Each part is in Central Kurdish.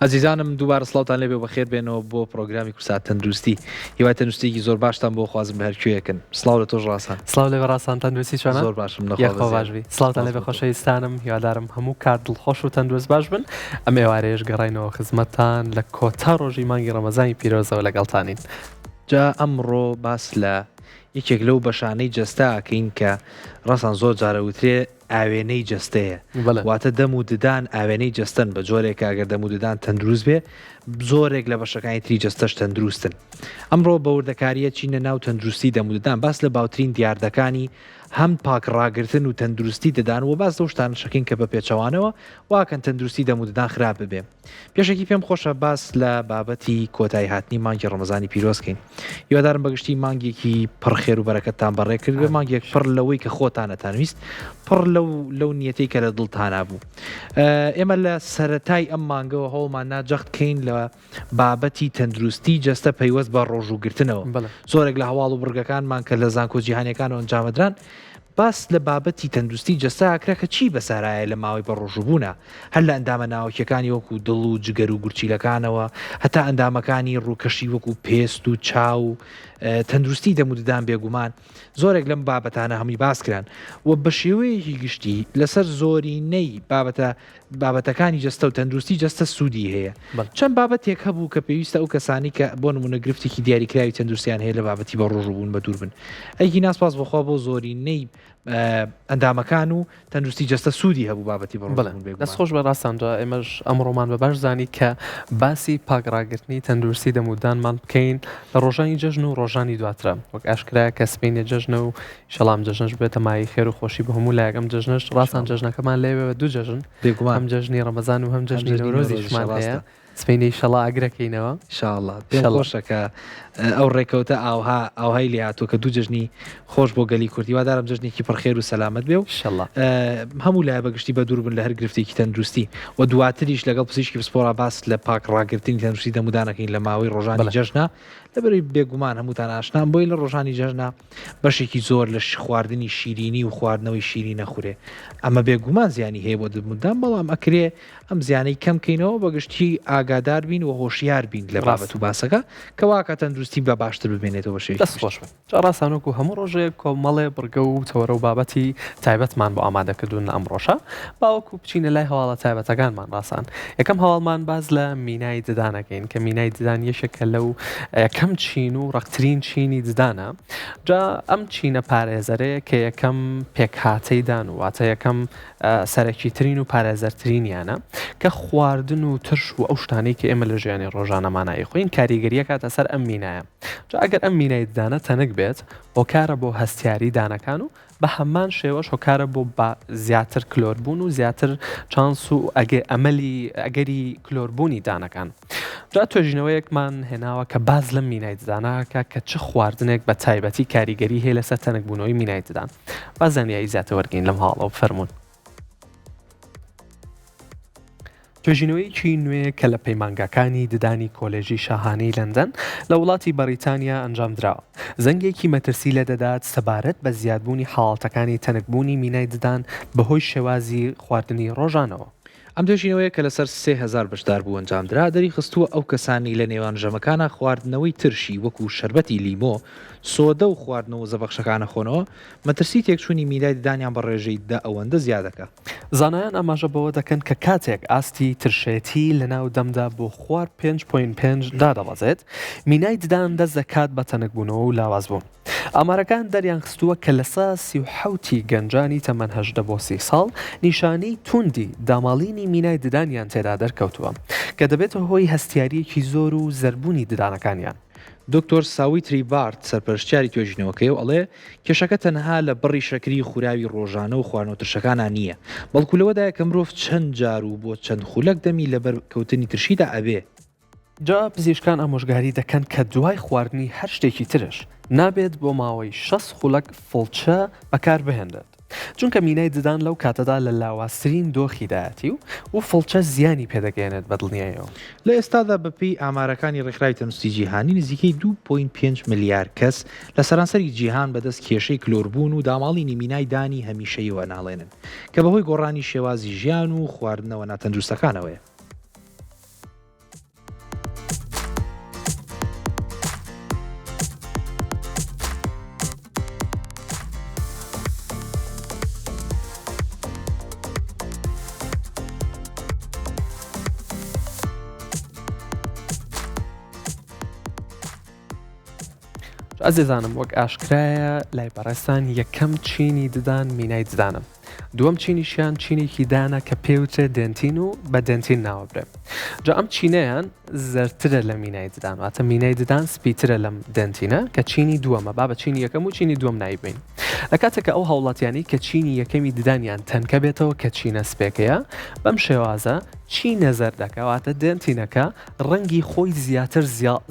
ئەزیزانم دووبارە سڵاوتان لێبێ بەخێر بێنەوە بۆ پرۆگرامی کورسات تەندروستی. هیوای تەندروستیی زۆر باشتان بۆ خوازم بە هەرکوێیەکن. سڵاو لە تۆش ڕاستان. سڵاو لێ بەڕاستان تەندروستی چۆنە؟ زۆر باشم یەخۆ باشبی. سڵاوتان لێ بە خۆشەویستانم، هیوادارم هەموو کار دڵخۆش و تەندروست باش بن. ئەم ئێوارەیەش گەڕاینەوە خزمەتتان لە کۆتا ڕۆژی مانگی ڕەمەزانی پیرۆزەوە لەگەڵتانین. جا ئەمڕۆ باس لە یەکێک لەو بەشانەی جەستاکەین کە ڕاستان زۆر جارە وترێ ئاوێنەی جەستەیە. واتە دەم و ددان ئاوێنەی جەستن بە جۆرێک ئەگەر دەم و ددان تەندروست بێ زۆرێک لە بەشەکانی تری جەستەش تەندروستن. ئەمڕۆ بە وردەکاریە چینە ناو تەندروستی دەم و ددان باس لە باوترین دیاردەکانی هەم پاکڕاگرتن و تەندروستی دەدانەوە باس لەو شتانە شەکەین کە بە پێچەوانەوە واکەن تەندروستی دەم و ددان خراپ ببێ. پێشێکی پێم خۆشە باس لە بابەتی کۆتایی هاتنی مانگی ڕەمەزانی پیرۆزکەین. هیوادارم بەگشتی مانگێکی پڕخێر و بەرەکەتتان بەڕێ کرد بێ، مانگێک پڕ لەوەی کە خۆتانەتانویست، پڕ لەو نیەتەی کە لە دڵتانە بوو. ئێمە لە سەرەتای ئەم مانگەوە هەوڵمان ناجەختکەین لە بابەتی تەندروستی جەستە پەیوەست بە ڕۆژوگرتنەوە. زۆرێک لە هەواڵ و بڕگەکانمان کە لە زانکۆ جیهانیەکانەوە ئەنجامەدران باس لە بابەتی تەندروستی جەستا ئاکرا کە چی بەسارایە لە ماوەی بە ڕۆژوبوونە، هەر لە ئەندامە ناوەکیەکانی وەکو دڵ و جگەر و گورچیلەکانەوە هەتا ئەندامەکانی ڕووکەشی وەکو پێست و چاو تەندروستی دەم و ددان بێگومان زۆرێک لەم بابەتانە هەمووی باسکران و بە شێوەیەکی گشتی لەسەر زۆرینەی بابەتەکانی جەستە و تەندروستی جەستە سوودی هەیە. چەند بابەتێک هەبوو کە پێویستە ئەو کەسانی کە بۆ نمونە گرفتێکی دیاریکراوی تەندروستیان هەیە لە بابەتی بە ڕۆژوبوون بە دوور بن. ئەیکی ناسپاس بەخوا بۆ زۆرینەی ئەندامەکان و تەندروستی جەستە سوودی هەبوو بابەتی بە ڕۆژوبوون بێ. دەستخۆش بە ڕاستانجا ئێمەش ئەمڕۆمان بە باش زانی کە باسی پاکڕاگرتنی تەندروستی دەم و ددانمان بکەین لە ڕۆژانی جەژن و ڕۆژانی دواترە، وەک ئاشکرا کە سبینێ جەژنە و شەڵام جەژنش بێتە مای خێر و خۆشی بە هەموو لایەکەم جەژنش ڕاستان جەژنەکەمان لێوێ دوو جەژن هەم جەژنی ڕەمەزان و هەم جەژنی نەورۆزیشمان هەیە. سبینەی شەڵا ئەگرەکەینەوە ئینشاءڵڵا. پێم خۆشە کە ئەو ڕێکەوتە ئاوهای لێ هاتووە کە دوو جەژنی خۆش بۆ گەلی کوردی، وادارم جەژنێکی پڕخێر و سەلامەت بێ و هەموو لای بەگشتی بە دوور بن لە هەر گرفتێکی تەندروستی و دواتریش لەگەڵ پزیشکی پسپۆرا باس لە پاکڕاگرتنی تەندروستی دەم و ددانەکەین لە ماوەی ڕۆژانی جەژنە لەبەری بێگومان هەمووتان ئاشنان بۆی لە ڕۆژانی جەژنە بەشێکی زۆر لە خواردنی شیرینی و خواردنەوەی شیری نەخورێ. ئەمە بێگومان زیانی هەیە بۆ دمودان، بەڵام ئەکرێ ئەم زیانەی کەمکەینەوە بەگشتی ئاگادار بین و هۆشیار بین لە بابەت و باسەکە کە واکە تەندروستی بە باشتر ببێنێتەوە بەشێ. دەستخۆش بن ڕاستانۆک و هەموو ڕۆژێک کۆمەڵێ بڕگە و تەوەرە و بابەتی تایبەتمان بۆ ئامادەکردون ئەمڕۆژە باوەکو بچینە لای هەواڵە تایبەتەکانمان ڕاستان. یەکەم هەواڵمان باز لە مینای ددانەکەین کە مینای ددان یەشێکە لەو یەکەم چین و ڕەختترین چینی ددانە. جا ئەم چینە پارێزەرەیە کە یەکەم پێکهاتەی دان و واتە یەکەم سەرەکی ترین و پارێزەرترینیانە کە خواردن و ترش و ئەو شتانەی کە ئێمە لە ژیانی ڕۆژانەمانایی خۆین کاریگەریە کاتە سەر ئەم مینایە. جا ئەگەر ئەم مینای ددانە تەنک بێت هۆکارە بۆ هەستیاری دانەکان و بە هەمان شێوەش هۆکارە بۆ زیاتر کلۆربوون و زیاتر چانس و ئەگەری کلۆربوونی دانەکان. جا توێژینەوەیەکمان هێناوە کە باز لەم مینای ددانەکە کە چه خواردنێک بە تایبەتی کاریگەری هەیە لەسەر تەنکبوونەوەی مینای ددان. بازانیایی زیاتر وەرگین لەم هاڵەوە فەرمونون. توێژینەوەیکی نوێ کە لە پەیمانگاکانی ددانی کۆلێژی شاهانەی لەندەن لە وڵاتی بەریتانیا ئەنجام درراوە. زەنگێکی مەترسی لە دەدات سەبارەت بە زیادبوونی حاڵەتەکانی تەنکبوونی مینای ددان بەهۆی شێوازی خواردنی ڕۆژانەوە. ئەم توێژینەوەیە کە لەسەر 3000 بەشدار بوو ئەنجامدرا دەری خستووە ئەو کەسانی لە نێوان ژەمەکانە خواردنەوەی ترشی وەکو شەربەتی لیمۆ، سۆدە و خواردنەوە زەبەخشەکانە خۆنەوە مەترسی تێکچوونی میلای ددانیان بە ڕێژەی ئەوەندە زیادەکە. زانایان ئاماژە بەوە دەکەن کە کاتێک ئاستی ترشێتی لە ناو دەمدا بۆ خوار 5.5 دادەوازێت مینای ددان دەست دەکات بە تەنکبوونەوە و لاوازبوون. ئامارەکان دەریان خستووە کە لە سا 37 گەنجانی تەمەەن 18 بۆ 30 ساڵ نیشانەی توندی داماڵینی مینای ددانیان تێدا دەرکەوتووە کە دەبێتە هۆی هەستیاریەکی زۆر و زەربوونی ددانەکانیان. دکتۆر ساویتری بارت سەرپەرشتیاری توێژینەوەکەی و ئەڵێ کێشەکە تەنها لە بڕی شەکری خوراوی ڕۆژانە و خواردنەوەترشەکانان نییە، بەڵکو لەوەدایە کە مرۆڤ چەند جار و بۆ چەند خولەک دەمی لەبەر کەوتنی ترشیدا ئەبێ. جا پزیشکان ئامۆژگاری دەکەن کە دوای خواردنی هەر شتێکی ترش نابێت بۆ ماوەی 6 خولەک فڵچە بەکار بهێنرێت، چونکە مینای ددان لەو کاتەدا لە لاوازترین دۆخیدایەتی و فڵچە زیانی پێدەگەێنێت بە دڵنیایەوە. لە ئێستادا بەپێی ئامارەکانی ڕێکخراوی تەندروستی جیهانی نزیکەی 2.5 ملیار کەس لە سەرانسەری جیهان بەدەست کێشەی کلۆربوون و داماڵینی مینای دانی هەمیشەیەوە ناڵێنن کە بەهۆی گۆڕانی شێوازی ژیان و خواردنەوە ناتەندروستەکانەوەیە. ئەزیزانم وەک ئاشکرایە لای بەڕێستان یەکەم چینی ددان مینای ددانم. دووەم چینیشیان چینێکی دانا کە پێوترێ دنتین و بە دنتین ناوەبرێ. جا ئەم چینەیان زەرترە لە مینای ددان، واتە مینای ددان سپیترە لەم دنتینە کە چینی دووەمە، با بە چینی یەکەم و چینی دووەم نایبین. لە کاتێکە ئەو هاوڵاتیانی کە چینی یەکەمی ددانیان تەنکە بێتەوە کە چینە سپێکەیە، بەم شێوازە چینە زەردەکە واتە دنتینەکە ڕەنگی خۆی زیاتر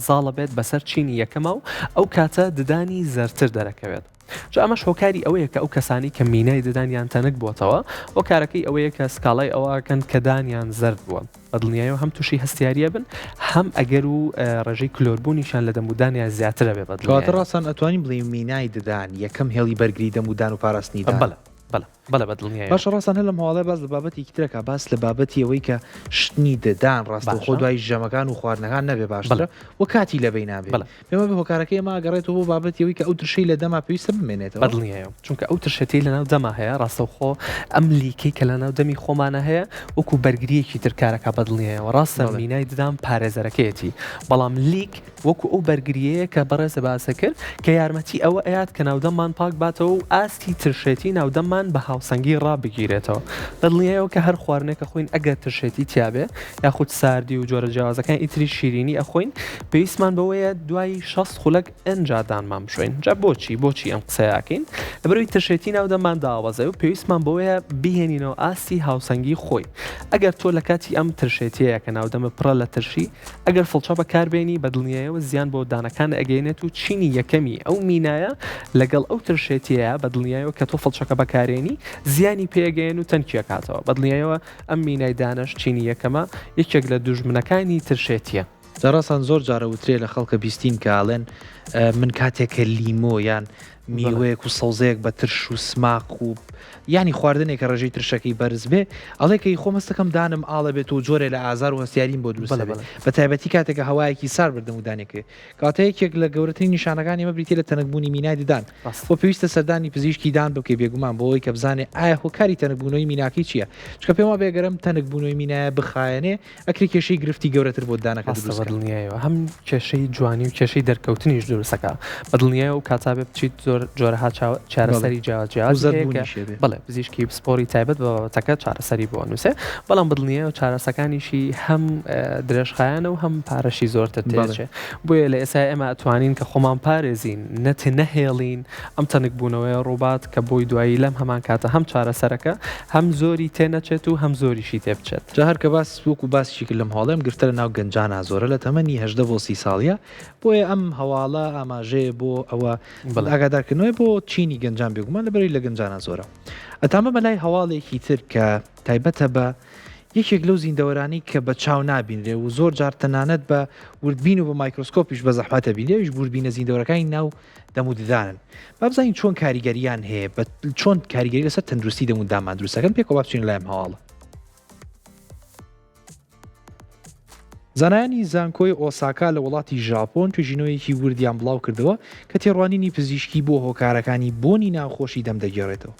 زاڵە بێت بەسەر چینی یەکەمە و ئەو کاتە ددانی زەرتر دەرەکەوێت. جا ئەمەش هۆکاری ئەوەیە کە ئەو کەسانی کە مینای ددانیان تەنک بووەتەوە هۆکارەکەی ئەوەیە کە سکاڵای ئەوەکەن کە دانیان زرد بووە بە دڵنیاییەوە هەم تووشی هەستیاریە بن هەم ئەگەر و ڕێژەی کلۆربوونیشان لە دەمودانیان زیاترە بێ بە کاتە ڕاستان ئەتوانین بڵێین مینای ددان یەکەم هێڵی بەرگری دەمودان و پاراستنیدان. بەڵە بە دڵنیایە. باش ڕاستان هەر لەم هەواڵەیە باس لە بابەتی ترەکە باس لە بابەتی ئەوەی کە شتنی ددان ڕاستە خۆ دوای ژەمەکان و خواردنەکان نەبێ باشترە و کاتی لەبەی نابێت. پێمە بە هۆکارەکەی ئەمە گەڕێتەوە بۆ بابەتیەوەی کە ئەو ترشەی لە دەما پێویستە بمێنێتەوە. بە دڵنیایە چونکە ئەو ترشەتی لەناو دەما هەیە ڕاستەوخۆ ئەم لیکەی کە لەناو دەمی خۆمانە هەیە وەکو بەرگریەکی ترکارەکە بە دڵنیایەوە ڕاستە مینای ددان پارێزەرەکەیەتی بەڵام لیک وەکو ئەو بەرگریەیە کە بەڕێزە باسە کرد کە یارمەتی ئەوە ئەیات کە ناودەممان پاک باتەوە و ئاستی ترشێتی ناودەممان بە هاوسەنگی ڕابگیرێتەوە. دڵنیایەوە کە هەر خواردنێکە خۆین ئەگەر ترشێتی تیابێ یاخود ساردی و جۆرە جیاوازەکان ئیتری شیرینی ئەخۆین پێویستمان بەوەیە دوای 6 خولەک ئەنجادانمان بشوین. جا بۆچی ئەم قسەیاکەین لەبەرەوەی ترشێتی ناودەمان داوازای و پێویستمان بەوەیە بهێنینەوە ئاستی هاوسەنگی خۆی. ئەگەر تۆ لە کاتی ئەم ترشێتیەیە کە ناودەمە پڕە لە ترشی ئەگەر فڵچە بەکاربێنی بە دڵنیایەوە زیان بۆ دانەکان ئەگەینێت و چینی یەکەمی ئەو مینایە لەگەڵ ئەو ترشێتیە بە دڵنیایەوە کە تۆ فڵچەکە بەکارێنی زیانی پێگەین و تەنکیەکاتەوە. بە دڵنیایەوە ئەم مینای دانەش چینی یەکەمە یەکێک لە دوژمنەکانی ترشێتیە. جاڕاستان زۆر جارە وترێ لە خەڵکە بیستین کاڵێن من کاتێکە لیمۆ یان میوەیەک و سەوزەیەک بە ترش و سماق و ینی خواردنێکە ڕێژەی ترشەکەی بەرز بێ ئەڵێکەی خۆ مەستەکەم دانم ئاڵە بێت و جۆرێ لە ئازار و هەستیاریم بۆ دروست بە تایبەتی کاتێکە هەوایەکی سار بردەمودانێکێ کاتە یەکێک لە گەورەترین نیشانەکانی ئمە بریتێ لە تەنەکبوونی مینای ددان بۆ پێویستە سەردانی پزیشکی دان بکەی بێگومان بۆەوەی کە بزانێ ئایا هۆکاری تەنەکبوونەوەی میناکەی چییە چکە پێما بێگەرم تەنەکبوونەوەی مینایە بخایەنێ ئەکری کێشەی گرفتی گەورەتر بۆ دانەکە دڵنیایەوە هەم کێشەی جوانی و کێشەی دەرکەوتنیش دروستەکە بە دڵنیایە و کاتابێ بچیت زۆر جۆرەها چارەسەری جیاواز بەڵێ پزیشکی پسپۆری تایبەت بەتەکە چارەسەری بۆ نووسێ بەڵام بدڵنیە و چارەسەکانیشی هەم درێژخایانە و هەم پارەشی زۆرتر تێچێ بۆیە لە ئێستا ئێمە ئەتوانین کە خۆمان پارێزین نەتێ نەهێڵین ئەم تەنکبوونەوەی ڕووبات کە بۆی دوایی لەم هەمان کاتە هەم چارەسەرەکە هەم زۆری تێنەچێت و هەم زۆریشی تێبچێت. جا هەر کە باس وەکو باسیشی کرد لەم هەواڵەم گرتە لە ناو گەنجانە زۆرە لە تەمەنی 18 بۆ 30 ساڵیە بۆیە ئەم هەواڵە ئاماژەیە بۆ ئەوە ئاگادارکردنەوەی بۆ چینی گەنجان بێگومان لەبەری لە گەنجانە زۆرە. ئەتامە بەلای هەواڵێکی تر کە تایبەتە بە یەکێک لەو زیندەوەرانی کە بە چاو نابینرێ و زۆر جار تەنانەت بە وردبین و بە مایکرۆسکۆپیش بە زەحمەتە بینێویش بوربینە زیندەوەرەکانی ناو دەموددانن. با بزانین چۆن کاریگەریان هەیە چۆن کاریگەری لەسەر تەندروستی دەموددامان دروستەکەن پێکەوە بچین لایم هەواڵە. زانایانی زانکۆی ئۆساکا لە وڵاتی ژاپۆن توێژینەوەیەکی وردیان بڵاو کردەوە کە تێڕوانینی پزیشکی بۆ هۆکارەکانی بۆنی ناوخۆشی دەم دەگێڕێتەوە.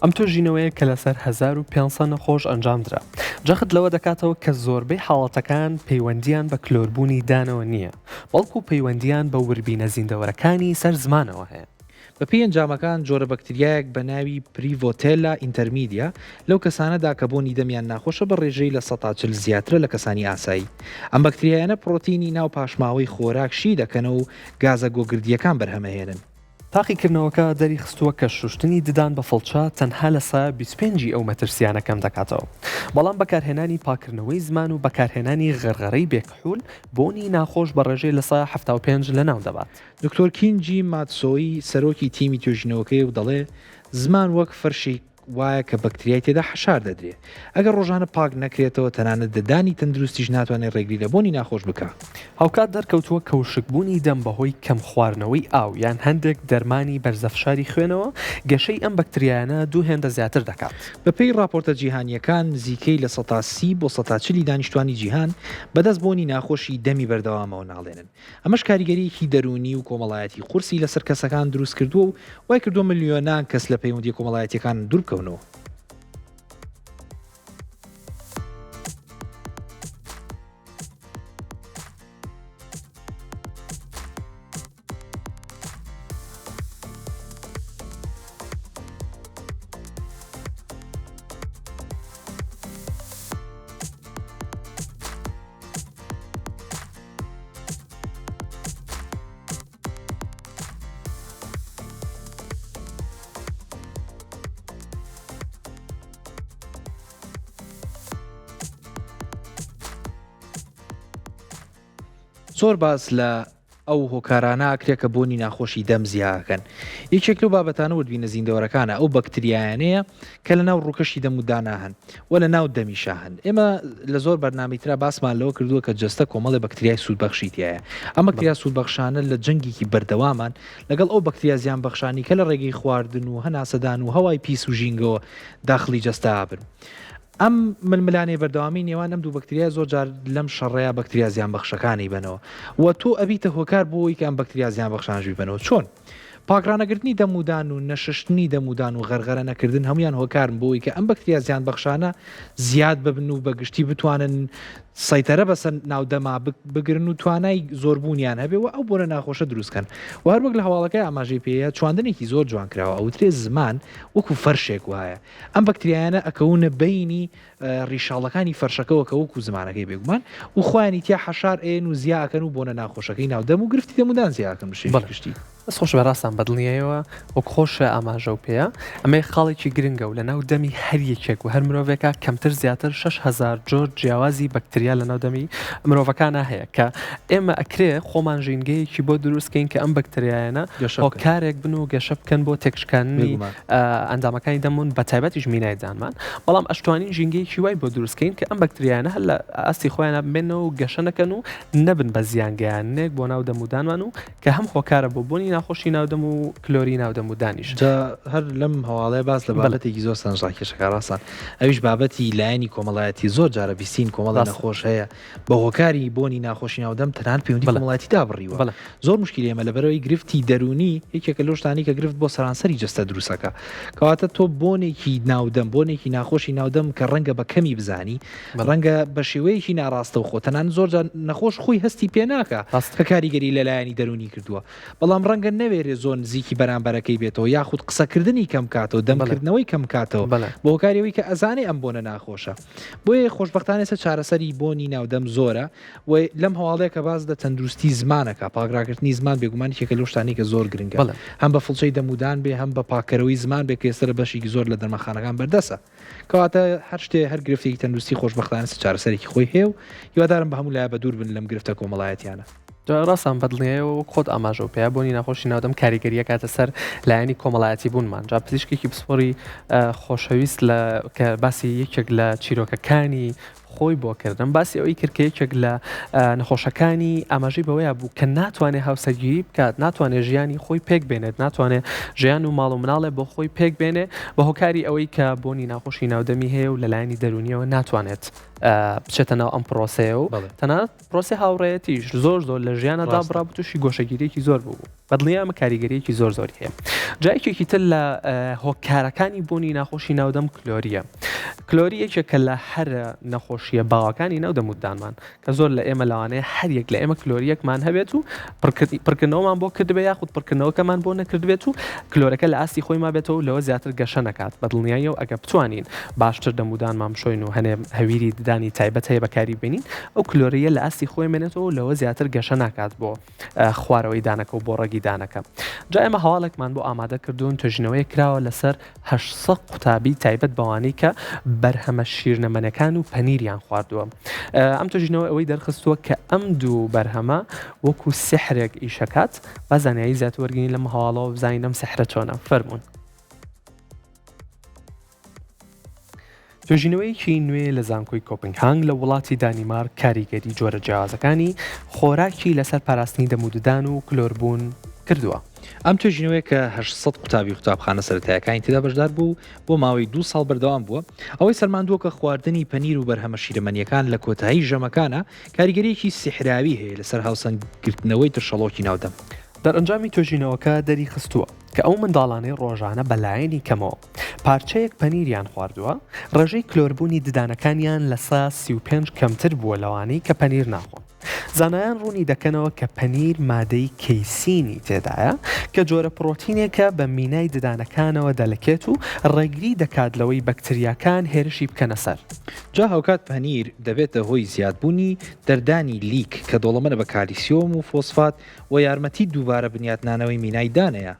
ئەم توێژینەوەیە کە لەسەر 1500 نەخۆش ئەنجامدرا جەخت لەوە دەکاتەوە کە زۆربەی حاڵەتەکان پەیوەندیان بە کلۆربوونی دانەوە نییە بەڵکو پەیوەندیان بە وربینە زیندەوەرەکانی سەر زمانەوە هەیە. بەپی ئەنجامەکان جۆرە بەکتریایەک بە ناوی پریڤۆتێلا ئینتەرمیدیا لەو کەسانەدا کە بۆنی دەمیان ناخۆشە بە ڕێژەی لە 140 زیاترە لە کەسانی ئاسایی. ئەم بەکتریایانە پرۆتینی ناو پاشماوەی خۆراکشی دەکەنەوە و گازە گۆگردیەکان بەرهەمەهێنن. تاقیکردنەوەکە دەری خستووە کە شوشتنی ددان بە فڵچە تەنها لە سا 25 ئەو مەترسیانە کەم دەکاتەوە بەڵام بەکارهێنانی پاکردنەوەی زمان و بەکارهێنانی غەرغەرەی بێکحول بۆنی ناخۆش بە ڕێژەی لە سا 75 لەناو دەبات. دکتۆر کینجی ماتسۆی سەرۆکی تیمی توێژینەوەکەی و دەڵێ زمان وەک فەرشی وایە کە بەکتریای تێدا حەشار دەدرێت ئەگەر ڕۆژانە پاک نەکرێتەوە تەنانەت ددانی تەندروستیش ناتوانێت ڕێگری لە بۆنی ناخۆش بکە. هاوکات دەرکەوتووە کەوشکبوونی دەم بەهۆی کەم خواردنەوەی ئاو یان هەندێک دەرمانی بەرزەفشاری خوێنەوە گەشەی ئەم بەکتریانە دوو هێندە زیاتر دەکات. بەپێی راپۆرتە جیهانیەکان نزیکەی لە 130 بۆ 140 دانیشتوانی جیهان بەدەست بۆنی ناخۆشی دەمی بەردەوامەوە ناڵێنن. ئەمەش کاریگەریەکی دەرونی و کۆمەڵایەتی قورسی لەسەر کەسەکان دروست کردووە و وای کردووە ملیۆنان کەس لە پەیوەندی کۆمەڵایەتیەکان دوورکەونەوە. زۆر باس لە ئەو هۆکارانە کرێ کە بۆنی ناخۆشی دەم زیاکەن. یەکێک لەو بابەتانە وردبینە زیندەوەرەکانە ئەو بەکتریایانەیە کە لە ناو ڕووکەشی دەمودانا هەن و لە ناو دەمیشا هەن. ئێمە لە زۆر بەرنامەیترا باسمان لەوە کردووە کە جەستە کۆمەڵی بەکتریای سوودبەخشیتیایە. ئەم بەکتریا سوودبەخشانە لە جەنگێکی بەردەوامان لەگەڵ ئەو بەکتریا زیان بەخشانی کە لە ڕێگەی خواردن و هەناسەدان و هەوای پیس و ژینگەوە داخلی جەستا بن. ئەم ململانەی بەردەوامی نێوان ئەم دوو بەکتریا زۆر جار لەم شەڕەیە بەکتریا زیان بەخشەکانی بنەوە و تۆ ئەبیتە هۆکار بۆی کە ئەم بەکتریا زیان بەخشانژوی بنەوە. چۆن؟ پاکرانەگرتنی دەمودان و نەششتنی دەمودان و غەرغەرە نەکردن هەمویان هۆکارن بۆی کە ئەم بەکتریا زیان بەخشانە زیاد ببن و بەگشتی بتوانن سەیتەرە بەسەر ناودەما بگرن و توانای زۆربوونیان هەبێ و ئەو بۆنە ناخۆشە دروستکەن. و هەر وەک لە هەواڵەکەی ئاماژەی پێەیە چواندنێکی زۆر جوان کراوە ئەوترێ زمان وەکو فەرشێک وایە. ئەم بەکتریایانە ئەکەونە بینی ڕیشاڵەکانی فەرشەکەەوە کە وەکو زمانەکەی بێگومان و خۆیانی تیا حەشار ئێن و زیاکەن و بۆنە ناخۆشەکەی ناودەم و گرفتی دەمودان زیاکەن بشێ. بەس خۆش بەڕاستان بەدڵنیەوە وەک خۆشە ئاماژە و پێەیە ئەمەی خاڵێکی گرنگە و لە ناو دەمی هەر یەکێک و هەر مرۆڤێکە کەمتر زیاتر 6,000 جۆر جیاوازی بەکتریا لە ناودەمی مرۆڤەکانە هەیە کە ئێمە ئەکرێ خۆمان ژینگەیەکی بۆ دروستکەین کە ئەم بەکتریایانە هۆکارێک بن و گەشە بکەن بۆ تێکشکانی ئەندامەکانی دەمون بە تایبەتیش مینای جانمان. بەڵام ئەشتوانین ژینگەیەکی وای بۆ دروستکەین کە ئەم بەکتریایانە هەر لە ئاستی خۆیانە بمێنەوە و گەشە نەکەن و نەبن بە زیانگەیانێک بۆ ناو دەمودانمان و کە هەم هۆکارە بۆ بوونی ناخۆشی ناودەم و کلۆری ناودەم و دانیش. هەر لەم هەواڵەیە باس لە بابەتێکی زۆر سەرنجڕاکێشەکە ڕاستان ئەویش بابەتی لایەنی کۆمەڵایەتی زۆر جارە بیستین کۆمەڵە نەخۆش هەیە بە هۆکاری بۆنی ناخۆشی ناودەم تەنان پەیوەندی کۆمەڵایەتی دابڕیوە. زۆر مشکلی ئێمە لەبەرەوەی گرفتی دەرونی یەکێکە لەو شتانی کە گرفت بۆ سەرانسەری جەستە دروستەکە کەواتە تۆ بۆنێکی ناودەم بۆنێکی ناخۆشی ناودەم کە ڕەنگە بە کەمی بزانی ڕەنگە بە شێوەیەکی ناڕاستە و خۆ تەنان زۆر نەخۆش خۆی هەستی پێ ناکە کە کاریگەری لەلایەنی دەرونی کردووە. بەڵام ڕەنگە نەوێرێ زۆر نزیکی بەرامبەرەکەی بێتەوە یاخود قسەکردنی کەم کاتەوە دەمکردنەوەی کەم کاتەوە بۆ هۆکاریەوەی کە ئەزانێ ئەم بۆنە ناخۆشە. بۆیە خۆشبەختانێسە چارەسەری بۆنی ناودەم زۆرە و لەم هەواڵەیە کە باز دە تەندروستی زمانەکە پاگراکردنی زمان بێگومانێکێکە لەو شتانی کە زۆر گرنگە هەم بە فڵچەی دەمودان بێ هەم بە پاکەرەوەی زمان بێ کە ئێستا بەشێکی زۆر لە دەرمەخانەکان بەردەسە. کەواتە هەر شتێ هەر گرفتێکی تەندروستی خۆشبەختانێسە چارەسەرێکی خۆی هەیە و هیوادارم بە هەموو لایە بە دوور بن لەم گرفتە کۆمەڵایەتیانە. ڕاستان بەدڵنیەوە خۆت ئاماژە و پێیا بۆنی ناخۆشی ناودەم کاریگەریە کاتە سەر لایەنی کۆمەڵایەتی بوونمان جا پزیشکێکی پسپۆری خۆشەویست کە باسی یەکێک لە چیرۆکەکانی خۆی بۆکردن باسی ئەوەی کردکەیەکێک لە نەخۆشەکانی ئاماژەی بەوەیە بوو کە ناتوانێت هاوسەرگیری بکات ناتوانێت ژیانی خۆی پێک بێنێت ناتوانێت ژیان و ماڵ و مناڵێ بۆ خۆی پێک بێنێ بە هۆکاری ئەوەی کە بۆنی ناخۆشی ناودەمی هەیە و لەلایەنی دەرونیەوە ناتوانێت بچێتە ناو ئەم پرۆسەیە و تەنانەت پرۆسی هاوڕێیەتیش زۆر لە ژیانەدا بڕا تووشی گۆشەگیریەکی زۆر بوو بەدڵنیە ئەمە کاریگەریەکی زۆری هەیە. جایەکێکی تر لە هۆکارەکانی بۆنی ناخۆشی ناودەم کلۆریە. کلۆری یەکێکە لە هەر نەخۆشیە باوەکانی ناودەمودانمان کە زۆر لە ئێمە لەوانەیە هەر یەک لە ئێمە کلۆریەکمان هەبێت و پڕکردنەوەمان بۆ کردبێ یاخود پڕکردنەوەکەمان بۆ نەکردبێت و کلۆرەکە لە ئاستی خۆی ما بێتەوە لەوە زیاتر گەشە نکات بەدڵنیایە و ئەگە بتوانین باشتر دەمودانمان بشۆین و هەنێ هەویری دانی تایبەت هەیە بەکاری بینین ئەو کلۆریە لە ئاستی خۆی مێنێتەوە لەوە زیاتر گەشە ناکات بۆ خوارەوەی دانەکە و بۆ ڕێگی دانەکە. جا ئێمە هەواڵێکمان بۆ ئامادە کردوون توێژینەوەی کراوە لەسەر 800 قوتابی تایبەت بەوانەی کە بەرهەمە شیرنەمەنەکان و پەنیریان خواردووە. ئەم توێژینەوە ئەوەی دەرخستووە کە ئەم دوو بەرهەمە وەکو سحرێک ئیشەکات با زانایی زیاتر وەرگین لەم هەواڵەوە بزانین ئەم سحرە چۆنە فەرموون. توێژینەوەیەکی نوێ لە زانکۆی کۆپنهاگ لە وڵاتی دانیمارک کاریگەری جۆرە جیاوازەکانی خۆراکی لەسەر پاراستنی دەموددان و کلۆربوون کردووە. ئەم توێژینەوەی کە 800 قوتابی قوتابخانە سەرەتاییەکانی تێدا بەشدار بوو بۆ ماوەی 2 ساڵ بەردەوام بووە. ئەوەی سەرماندووە کە خواردنی پەنیر و بەرهەمە شیرەمەنیەکان لە کۆتایی ژەمەکانە کاریگەریەکی سیحراوی هەیە لەسەر هاوسەنگرتنەوەی ترشەڵۆکی ناودەم. دەرئەنجامی توێژینەوەکە دەری خستووە کە ئەو منداڵانەی ڕۆژانە بەلایەنی کەمەوە پارچەیەک پەنیریان خواردووە ڕێژەی کلۆربوونی ددانەکانیان لە 35 کەمتر بووە لەوانەی کە پەنیر ناخۆن. زانایان ڕوونی دەکەنەوە کە پەنیر مادەی کەیسینی تێدایە کە جۆرە پرۆتینێکە بە مینای ددانەکانەوە دەلکێت و ڕێگری دەکات لەوەی بەکتریاکان هێرشی بکەنە سەر. جا هاوکات پەنیر دەبێتە هۆی زیادبوونی دەردانی لیک کە دۆڵەمەنە بە کالیسیۆم و فۆسفات و یارمەتی دووبارە بنیاتنانەوەی مینای دانەیە.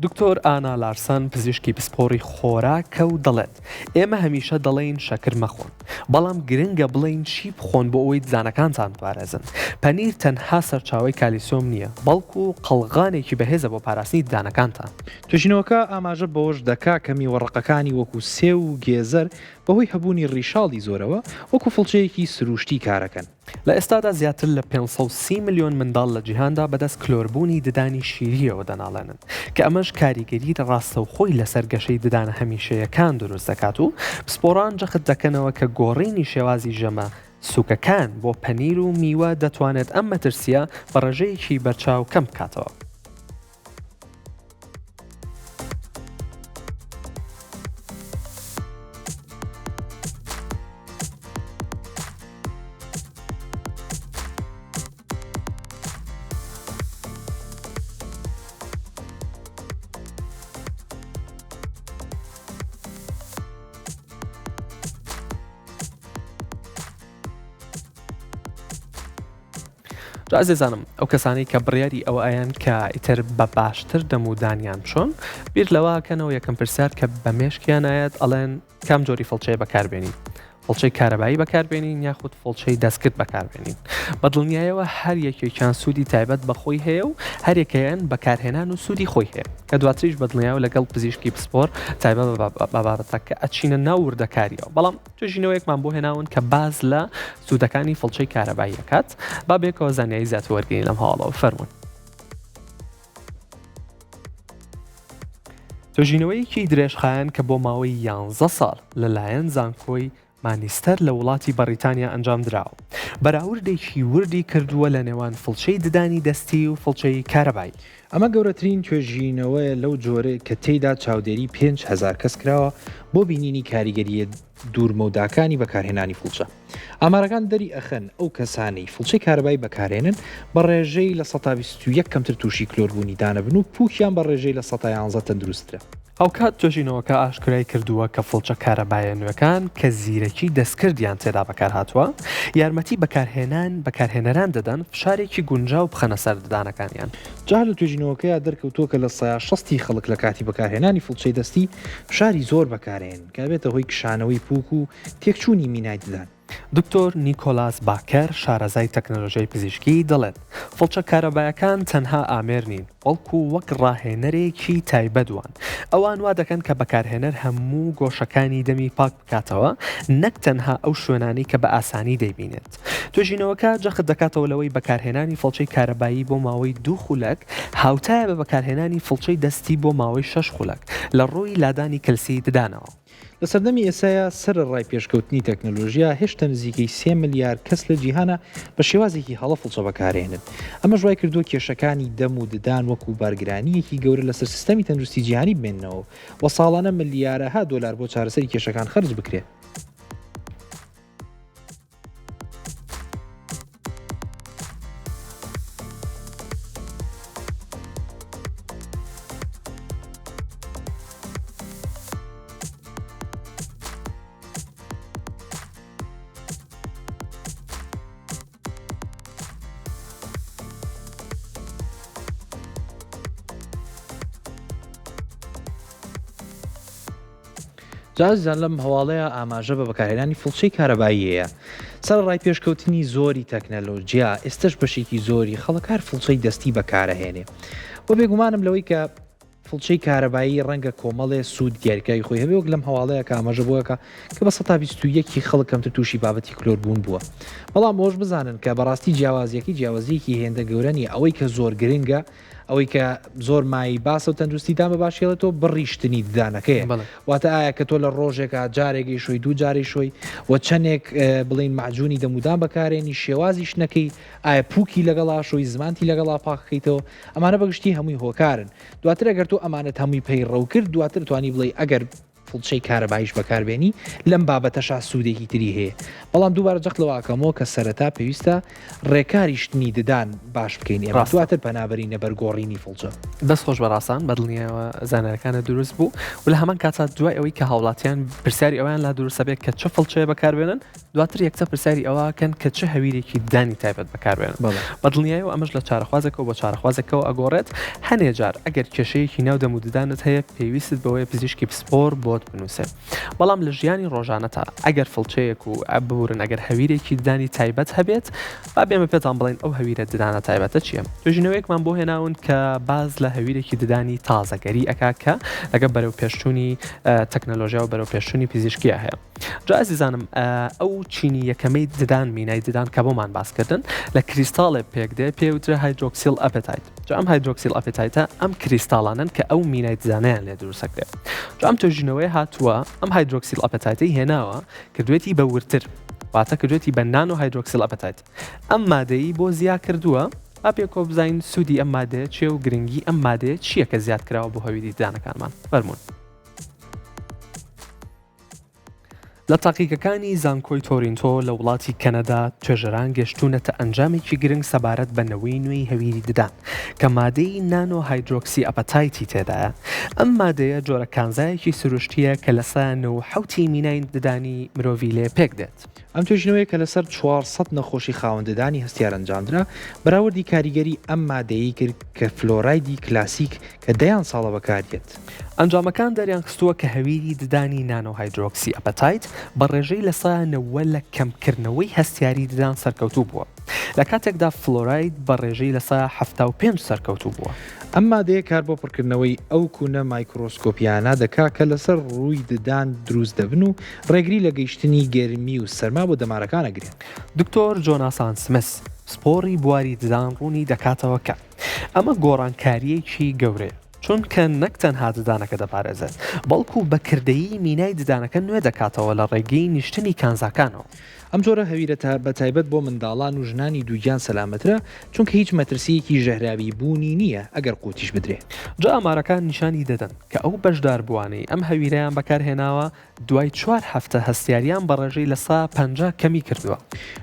دکتۆر ئانا لارسان پزیشکی پسپۆڕی خۆراکە و دەڵێت ئێمە هەمیشە دەڵێن شەکر مەخۆن بەڵام گرنگە بڵین چی بخۆن بۆ ئەوەی دزانەکانتان بپارێزن پەنیر تەنها سەرچاوی کالیسۆم نییە بەڵکو قەڵغانێکی بەهێزە بۆ پاراستنی دانەکانتان توێژینەوەکە ئاماژە بەوەش دەکا کە میوەڕقەکانی وەکو سێ و گێزەر بەهۆی هەبوونی ڕیشاڵی زۆرەوە وەکو فڵچەیەکی سروشتی کارەکەن. لە ئێستادا زیاتر لە 530 ملیۆن منداڵ لە جیهاندا بەدەست کلۆربوونی ددانی شیریەوە دەناڵێنن کە ئەمەش کاریگەری ڕاستەوخۆی لەسەر گەشەی ددانە هەمیشەیەکان دروست دەکات و پسپۆڕان جەخت دەکەنەوە کە گۆڕینی شێوازی ژەمە سووکەکان بۆ پەنیر و میوە دەتوانێت ئەم مەترسیە بە ڕێژەیەکی بەرچاو کەم بکاتەوە. ئازێزانم ئەو کەسانی کە بڕیاری ئەوە ئایان کە ئیتر بە باشتر دەمودانیان چۆن بیر لەوەکەنەوە یەکەم پرسیار کە بە مێشکیان ئاەت ئەڵێن کام جۆری فڵچەیە بەکاربێنین فڵچەی کارەبایی بەکاربێنین یاخود فڵچەی دەستکرد بەکاربێنین بە دڵنیایەوە هەر یەکێکیان سوودی تایبەت بەخۆی هەیە و هەرێکیان بەکارهێنان و سوودی خۆی هەیە کە دواتریش بە دڵنیایەوە لەگەڵ پزیشکی پسپۆر تایبەت بە بابەتەکە ئەچینە ناو وردەکاریەوە بەڵام توێژینەوەیەکمان بۆ هێناون کە باز لە سوودەکانی فڵچەی کارەبایی دەکات با بێکەوە زانیاری زیاتر وەرگین لەم هەواڵەوە فەرموون. توێژینەوەیەکی درێژخایەن کە بۆ ماوەی 11 ساڵ لەلایەن زانکۆی مانیستەر لە وڵاتی بەریتانیا ئەنجام دراوە بەراوردێکی وردی کردووە لە نێوان فڵچەی ددانی دەستی و فڵچەی کارەبایی. ئەمە گەورەترین توێژینەوەیە لەو جۆرە کە تێیدا چاودێری 5,000 کەس کراوە بۆ بینینی کاریگەریە دوورمەوداکانی بەکارهێنانی فڵچە. ئامارەکان دەری ئەخەن ئەو کەسانی فڵچەی کارەبایی بەکارهێنن بە ڕێژەی لە 121 کەمتر تووشی کلۆربوونی دانەبن و پووکیان بە ڕێژەی لە 111 تەندروسترە. ئەو کات توێژینەوەکە ئاشکرای کردووە کە فڵچە کارەبایە نوێەکان کە زیرەکی دەستکردیان تێدا بەکار هاتووە یارمەتی بەکارهێنەران دەدەن فشارێکی گونجاو بخەنە سەر ددانەکانیان. جا لە توێژینەوەکەیە دەرکەوتووە کە لە 60 خەڵک لە کاتی بەکارهێنانی فڵچەی دەستی فشاری زۆر بەکارهێن کە بێتە هۆی کشانەوەی پووک و تێکچوونی مینای ددان. دکتۆر نیکۆلاس باکەر شارەزای تەکنۆلۆژیای پزیشکی دەڵێت فڵچە کارەبایەکان تەنها ئامێر نین بەڵکو وەک ڕاهێنەرێکی تایبەتوان ئەوان وا دەکەن کە بەکارهێنەر هەموو گۆشەکانی دەمی پاک بکاتەوە نەک تەنها ئەو شوێنانی کە بە ئاسانی دەیبینێت. توێژینەوەکە جەخت دەکاتەوە لەوەی بەکارهێنانی فڵچەی کارەبایی بۆ ماوەی 2 خولەک هاوتایە بە بەکارهێنانی فڵچەی دەستی بۆ ماوەی 6 خولەک لە ڕووی لادانی کەلسی ددانەوە. لە سەردەمی ئێسایا سەر ڕای پێشکەوتنی تەکنۆلۆژیا هێشتا نزیکەی 3 ملیار کەس لە جیهانە بە شێوازێکی هەڵە فڵچە بەکارهێنن. ئەمە ژوای کردووە کێشەکانی دەم و ددان وەکو بارگرانیەکی گەورە لەسەر سیستەمی تەندروستی جیهانی بمێننەوە و ساڵانە ملیارەها دۆلار بۆ چارەسەری کێشەکان خەرج بکرێت. جازیان لەم هەواڵەیە ئاماژە بە بەکارهێنانی فڵچەی کارەباییەیە. سەر ڕای پێشکەوتنی زۆری تەکنەلۆژیا ئێستش بەشێکی زۆری خەڵکار فڵچەی دەستی بەکارەهێنێ بۆ بێگومانم لەوەی کە فڵچەی کارەبایی ڕەنگە کۆمەڵێ سوود دیاریکاری خۆی هەبێ وەک لەم هەواڵەیە کە ئاماژە بووەکە کە بە 121 خەڵک کەمتر تووشی بابەتی کلۆربوون بووە. بەڵام ئەوش بزانن کە بەڕاستی جیاوازیەکی هێندە گەورەنی ئەوەی کە زۆر گرنگە ئەوەی کە زۆر مای باسە و تەندروستیدان بە باشێڵێتەوە بڕیشتنی ددانەکەیە واتە ئایا کە تۆ لە ڕۆژێکە جارێکی شوی دوو جاری شوی و چەندێک بڵین معجونی دەمودان بەکارێنی شێوازی شنەکەی ئایا پووکی لەگەڵا شوی زمانتی لەگەڵا پاکەیتەوە ئەمانە بەگشتی هەمووی هۆکارن. دواتر ئەگەر تۆ ئەمانەت هەمووی پەی ڕەو کرد دواتر توانی بڵێ ئەگەر فڵچەی کارەبایش بەکاربێنی لەم بابەتەشا سوودێکی تری هەیە بەڵام دووبارە جەختلەواکەمەوە کە سەرەتا پێویستە ڕێکاری شتنی ددان باش بکەین ئێمە دواتر پەنابەرینە بەرگۆڕینی فڵچە دەست خۆش بەڕاستان بەدڵنیەوە زانەرەکانە دروست بوو و لە هەمان کاتا دوای ئەوەی کە هاوڵاتیان پرسیاری ئەویان لا دروستە بێت کە چه فڵچەیە بەکاربێنن دواتر یەکسە پرسیاری ئەوەکەن کە چه هەویرێکی دانی تایبەت بەکاربێنن بەدڵنیایەوە ئەمەش لە چارەخوازێکەوە بۆ چارەخوازێکەوە ئەگۆڕێت هەنێ جار ئەگەر کێشەیەکی ناو دەموددانت هەیە پێویست بەوەی پزیشکی پسپۆر بۆت بنووسێت بەڵام لە ژیانی ڕۆژانەتا ئەگەر فڵچەیەک و ببورن ئەگەر هەویرێکی دانی تایبەت هەبێت با بێمە پێتان بڵین ئەو هەویرە ددانە تایبەتە چییە توێژینەوەیەکمان بۆ هێناون کە باز لە هەویرێکی ددانی تازەگەری ئەکاکە لەگە بەرەو پێشچوونی تەکنەلۆژیا و بەرەو پێشچوونی پزیشکیە هەیە جا ئازیزانم ئەو چینی یەکەمەی ددان مینای ددان کە بۆمان باسکردن لە کریستاڵێ پێکدێ پێوترە هایدرۆکسیل ئەپێتایت جا ئەم هایدرۆکسیل ئەپێتایتە ئەم کریستاڵانن کە ئەو مینای ددانیان لێ دروستەکرێت جا ئەم توێژینەوەی هاتووە ئەم هایدرۆکسیل ئەپێتایتەی هێناوە کردوێتی بە ورتر واتە کردوێتی بە نانۆ هایدرۆکسیل ئەپێتایت ئەم مادەی بۆ زیا کردووە ئاپێ کۆ بزین سوودی ئەم مادەیە چێ و گرنگی ئەم مادەیە چییە کە زیاد کراوە بۆ هەویری ددانەکانمان فەرموون لە تاقیقەکانی زانکۆی تۆرینتۆ لە وڵاتی کەنەدا توێژەران گەشتونەتە ئەنجامێکی گرنگ سەبارەت بە نەوەی نوێی هەویری ددان کە مادەی نانۆ هایدرۆکسی ئەپەتایتی تێدایە ئەم مادەیە جۆرە کانزایەکی سروشتیە کە لەسەر حوتی مینای ددانی مرۆڤی لێ پێک دێت ئەم توێژنەوەی کە لەسەر 400 نەخۆشی خاوەنددانی هەستیار ئەنجامدرا بەراوردی کاریگەری ئەم مادەیە کرد کە فلۆرایدی کلاسیک کە دەیان ساڵە بەکارێت ئەنجامەکان دەریان خستووە کە هەویری ددانی نانۆ هایدرۆکسی ئەپەتایت بە ڕێژەی لەسانەوە لە کەمکردنەوەی هەستیاری ددان سەرکەوتوو بووە لە کاتێکدا فلۆراید بە ڕێژەی لەسا 75 سەرکەوتوو بووە ئەم مادەیە کار بۆ پڕکردنەوەی ئەو کوونە مایکرۆسکۆپیانە دەکا کە لەسەر ڕووی ددان دروست دەبن و ڕێگری لە گەیشتنی گەرمی و سەرما بۆ دەمارەکانەگرێت دکتۆر جۆناسان سمس سپۆری بواری ددان ڕوونی دەکاتەوە کە ئەمە گۆڕانکاریەکی گەورەیە چونکە نەک تەنها ددانەکە دەپارێزێت بەڵکو بەکردەیی مینای ددانەکە نوێ دەکاتەوە لە ڕێگەی نیشتنی کانزاکانەوە ئەم جۆرە هەویرەتە بە تایبەت بۆ منداڵان و ژنانی دووگیان سەلامەترە چونکە هیچ مەترسیەکی ژەهراوی بوونی نییە ئەگەر قوتیش بدرێ جا ئامارەکان نیشانی دەدەن کە ئەو بەشدار بوانەی ئەم هەویرەیان بەکارهێناوە دوای 4 هەفتە هەستیاریان بە ڕێژەی لە 150 کەمی کردووە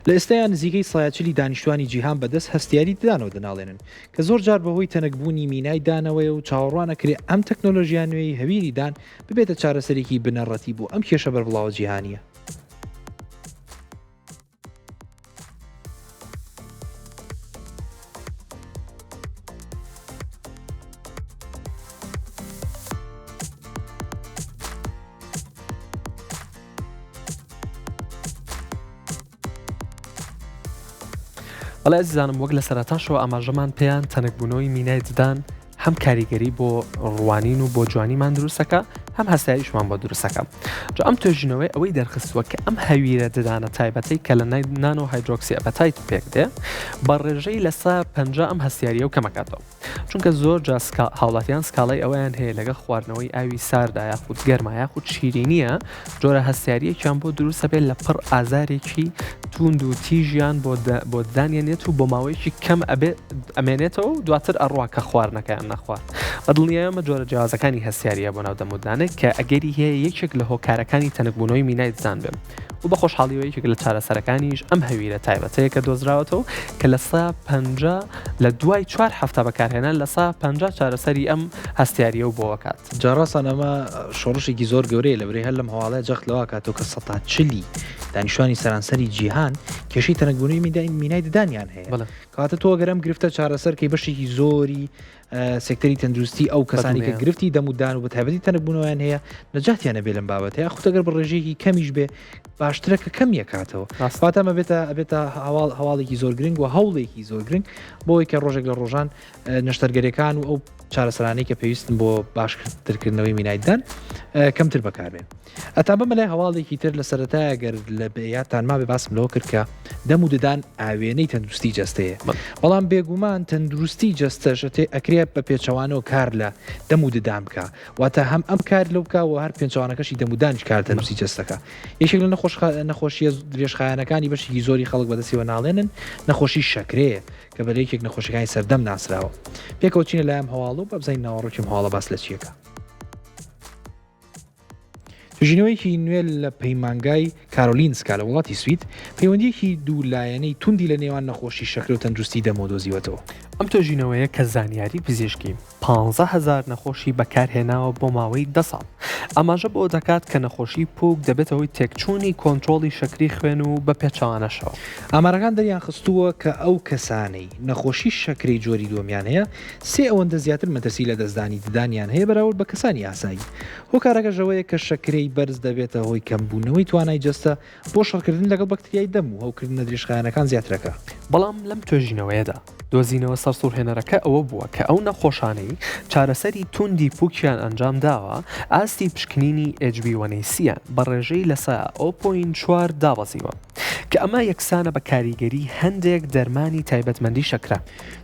لە ئێستایان نزیکەی 140 دانیشتوانی جیهان بەدەست هەستیاری ددانەوە دەناڵێنن کە زۆر جار بەهۆی تەنەکبوونی مینای دانەوەی و چاوەڕوانەکرێ ئەم تەکنۆلۆژیان نوێی هەویری دان ببێتە چارەسەرێکی بنەڕەتی بۆ ئەم کێشە بەربڵاوە جیهانیە بەڵێ ئەزیزانم وەک لە سەرەتاشەوە ئاماژەمان پێیان تەنەکبوونەوەی مینای ددان هەم کاریگەری بۆ ڕوانین و بۆ جوانیمان دروستەکە هەم هەستایریشمان بۆ دروستەکە جا ئەم توێژینەوەی ئەوەی دەرخستووە کە ئەم هەویرە ددانە تایبەتەی کە لە نانۆ هایدرۆکسی ئەپەتایت پێک دێ بە ڕێژەی لە 150 ئەم هەستیاریە و کەمەکاتەوە چونکە زۆر جا هاوڵاتیان سکاڵای ئەویان هەیە لەگە خواردنەوەی ئاوی ساردا یاخود گەرما یاخود شیرینیە جۆرە هەستیاریەکیان بۆ دروستە بێت لە پڕ ئازارێکی توند و تیژیان بۆ دانیانێت و بۆ ماوەیەکی کەم ئەمێنێتەوە و دواتر ئەڕوا کە خواردنەکەیان نەخوارد بەدڵنیایەمە جۆرە جیازەکانی هەستیاریە بۆ ناو دەمودانێت کە ئەگەری هەیە یەکێک لە هۆکارەکانی تەنەکبوونەوەی مینای ددان بێت و بە خۆشحاڵیەوە یەکێک لە چارەسەرەکانیش ئەم هەویرە تایبەتەیە کە دۆزراوەتەوە کە لە 150 لە دوای 4 هەفتە بەکارهێنان لە 150 چارەسەری ئەم هەستیاریە و بۆەکات جاڕاستان ئەمە شۆڕشێکی زۆر گەورەیە لەبرێ هەر لەم هەواڵەیە جەختلەوە کاتەوە کە 140 دانیشتوانی سەرانسەری جیهان کێشەی تەنەکبوونەوەی مینای ددانیان هەیە کاتە تۆ گەرم گرفتە چارەسەر کەی بەشێکی زۆری سێکتەری تەندروستی ئەو کەسانی کە گرفتی دەمودان و بە تایبەتی تەنەکبوونەوەیان هەیە نەجاتیانە بێ لەم بابەتەیە خودەگەر بە ڕێژەیەکی کەمیش بێ باشترە کە کەم یەکاتەوە فاتەمە ئەبێتە هەواڵێکی زۆر گرنگ و هەوڵێکی زۆر گرنگ بۆی کە ڕۆژێک لە ڕۆژان نەشتەرگەریەکان و ئەو چارەسەرانەی کە پێویستن بۆ باشترکردنەوەی مینایدان کەمتر بەکاربێن ئەتا بەمە لای هەواڵێکی تر لە سەرەتایە گەر لە بەیاتان ما بێ باسم لەوە کرد کە دەم و ددان ئاوێنەی تەندروستی جەستەیە بەڵام بێگومان تەندروستی جەستەشتێ ئەکرێ بە پێچەوانەوە کار لە دەم و ددان بکە واتە هەم ئەم کار لەو بکەوە هەر پێچەوانەکەشی دەمودانش کار تەندروستی جەستەکە یەکێک لە نەخۆشیە درێژخایەنەکانی بەشێکی زۆری خەڵک بەدەستیەوە ناڵێنن نەخۆشی شەکرەیە کە بەلەیەکێک نەخۆشیەکانی سەردەم ناسراوە پێکەوە چینە لایەم هەواڵ و بە بزین ناوەڕۆکیم هەواڵە باس لە چیەکە ژینەوەیەکی نوێ لە پەیمانگای کارۆلینسکا لە وڵاتی سوید پەیوەندیەکی دوولایەنەی توندی لە نێوان نەخۆشی شەکر و تەندروستی دەمۆدۆزیوەتەوە. ئەم تۆژینەوەیە کە زانیاری پزیشکی 15,000 نەخۆشی بەکارهێناوە بۆ ماوەی 10 ساڵ. ئاماژە بۆ دەکات کە نەخۆشی پووک دەبێتەوەی تێکچوونی کۆنتترۆلی شەکری خوێن و بە پێچوانەشەوە. ئامارەکان دەریان خستووە کە ئەو کەسانەی نەخۆشی شەکری جۆری دووەمیان هەیە سێ ئەوەندە زیاتر مەترسی لە دەستدانی ددانیان هەیە بەراورد بە کەسانی ئاسایی. هۆکارەکەژەوەیە کە شەکرەی بەرز دەبێتە هۆی کەمبوونەوەی توانای جەستە بۆ شەڕکردن لەگەڵ بەکتریای دەم و هەوکردنە درێژخایەنەکان زیاترەکە. بەڵام لەم توێژینەوەیەدا دۆزینەوە سەرسوورهێنەرەکە ئەوە بووە کە ئەو نەخۆشانەی چارەسەری توندی پووکیان ئەنجام داوە ئاستی پشکنینی HB1C بە ڕێژەی لەسا 0.4 دابەزیوە کە ئەمە یەکسانە بە کاریگەری هەندێک دەرمانی تایبەتمەندی شەکرە.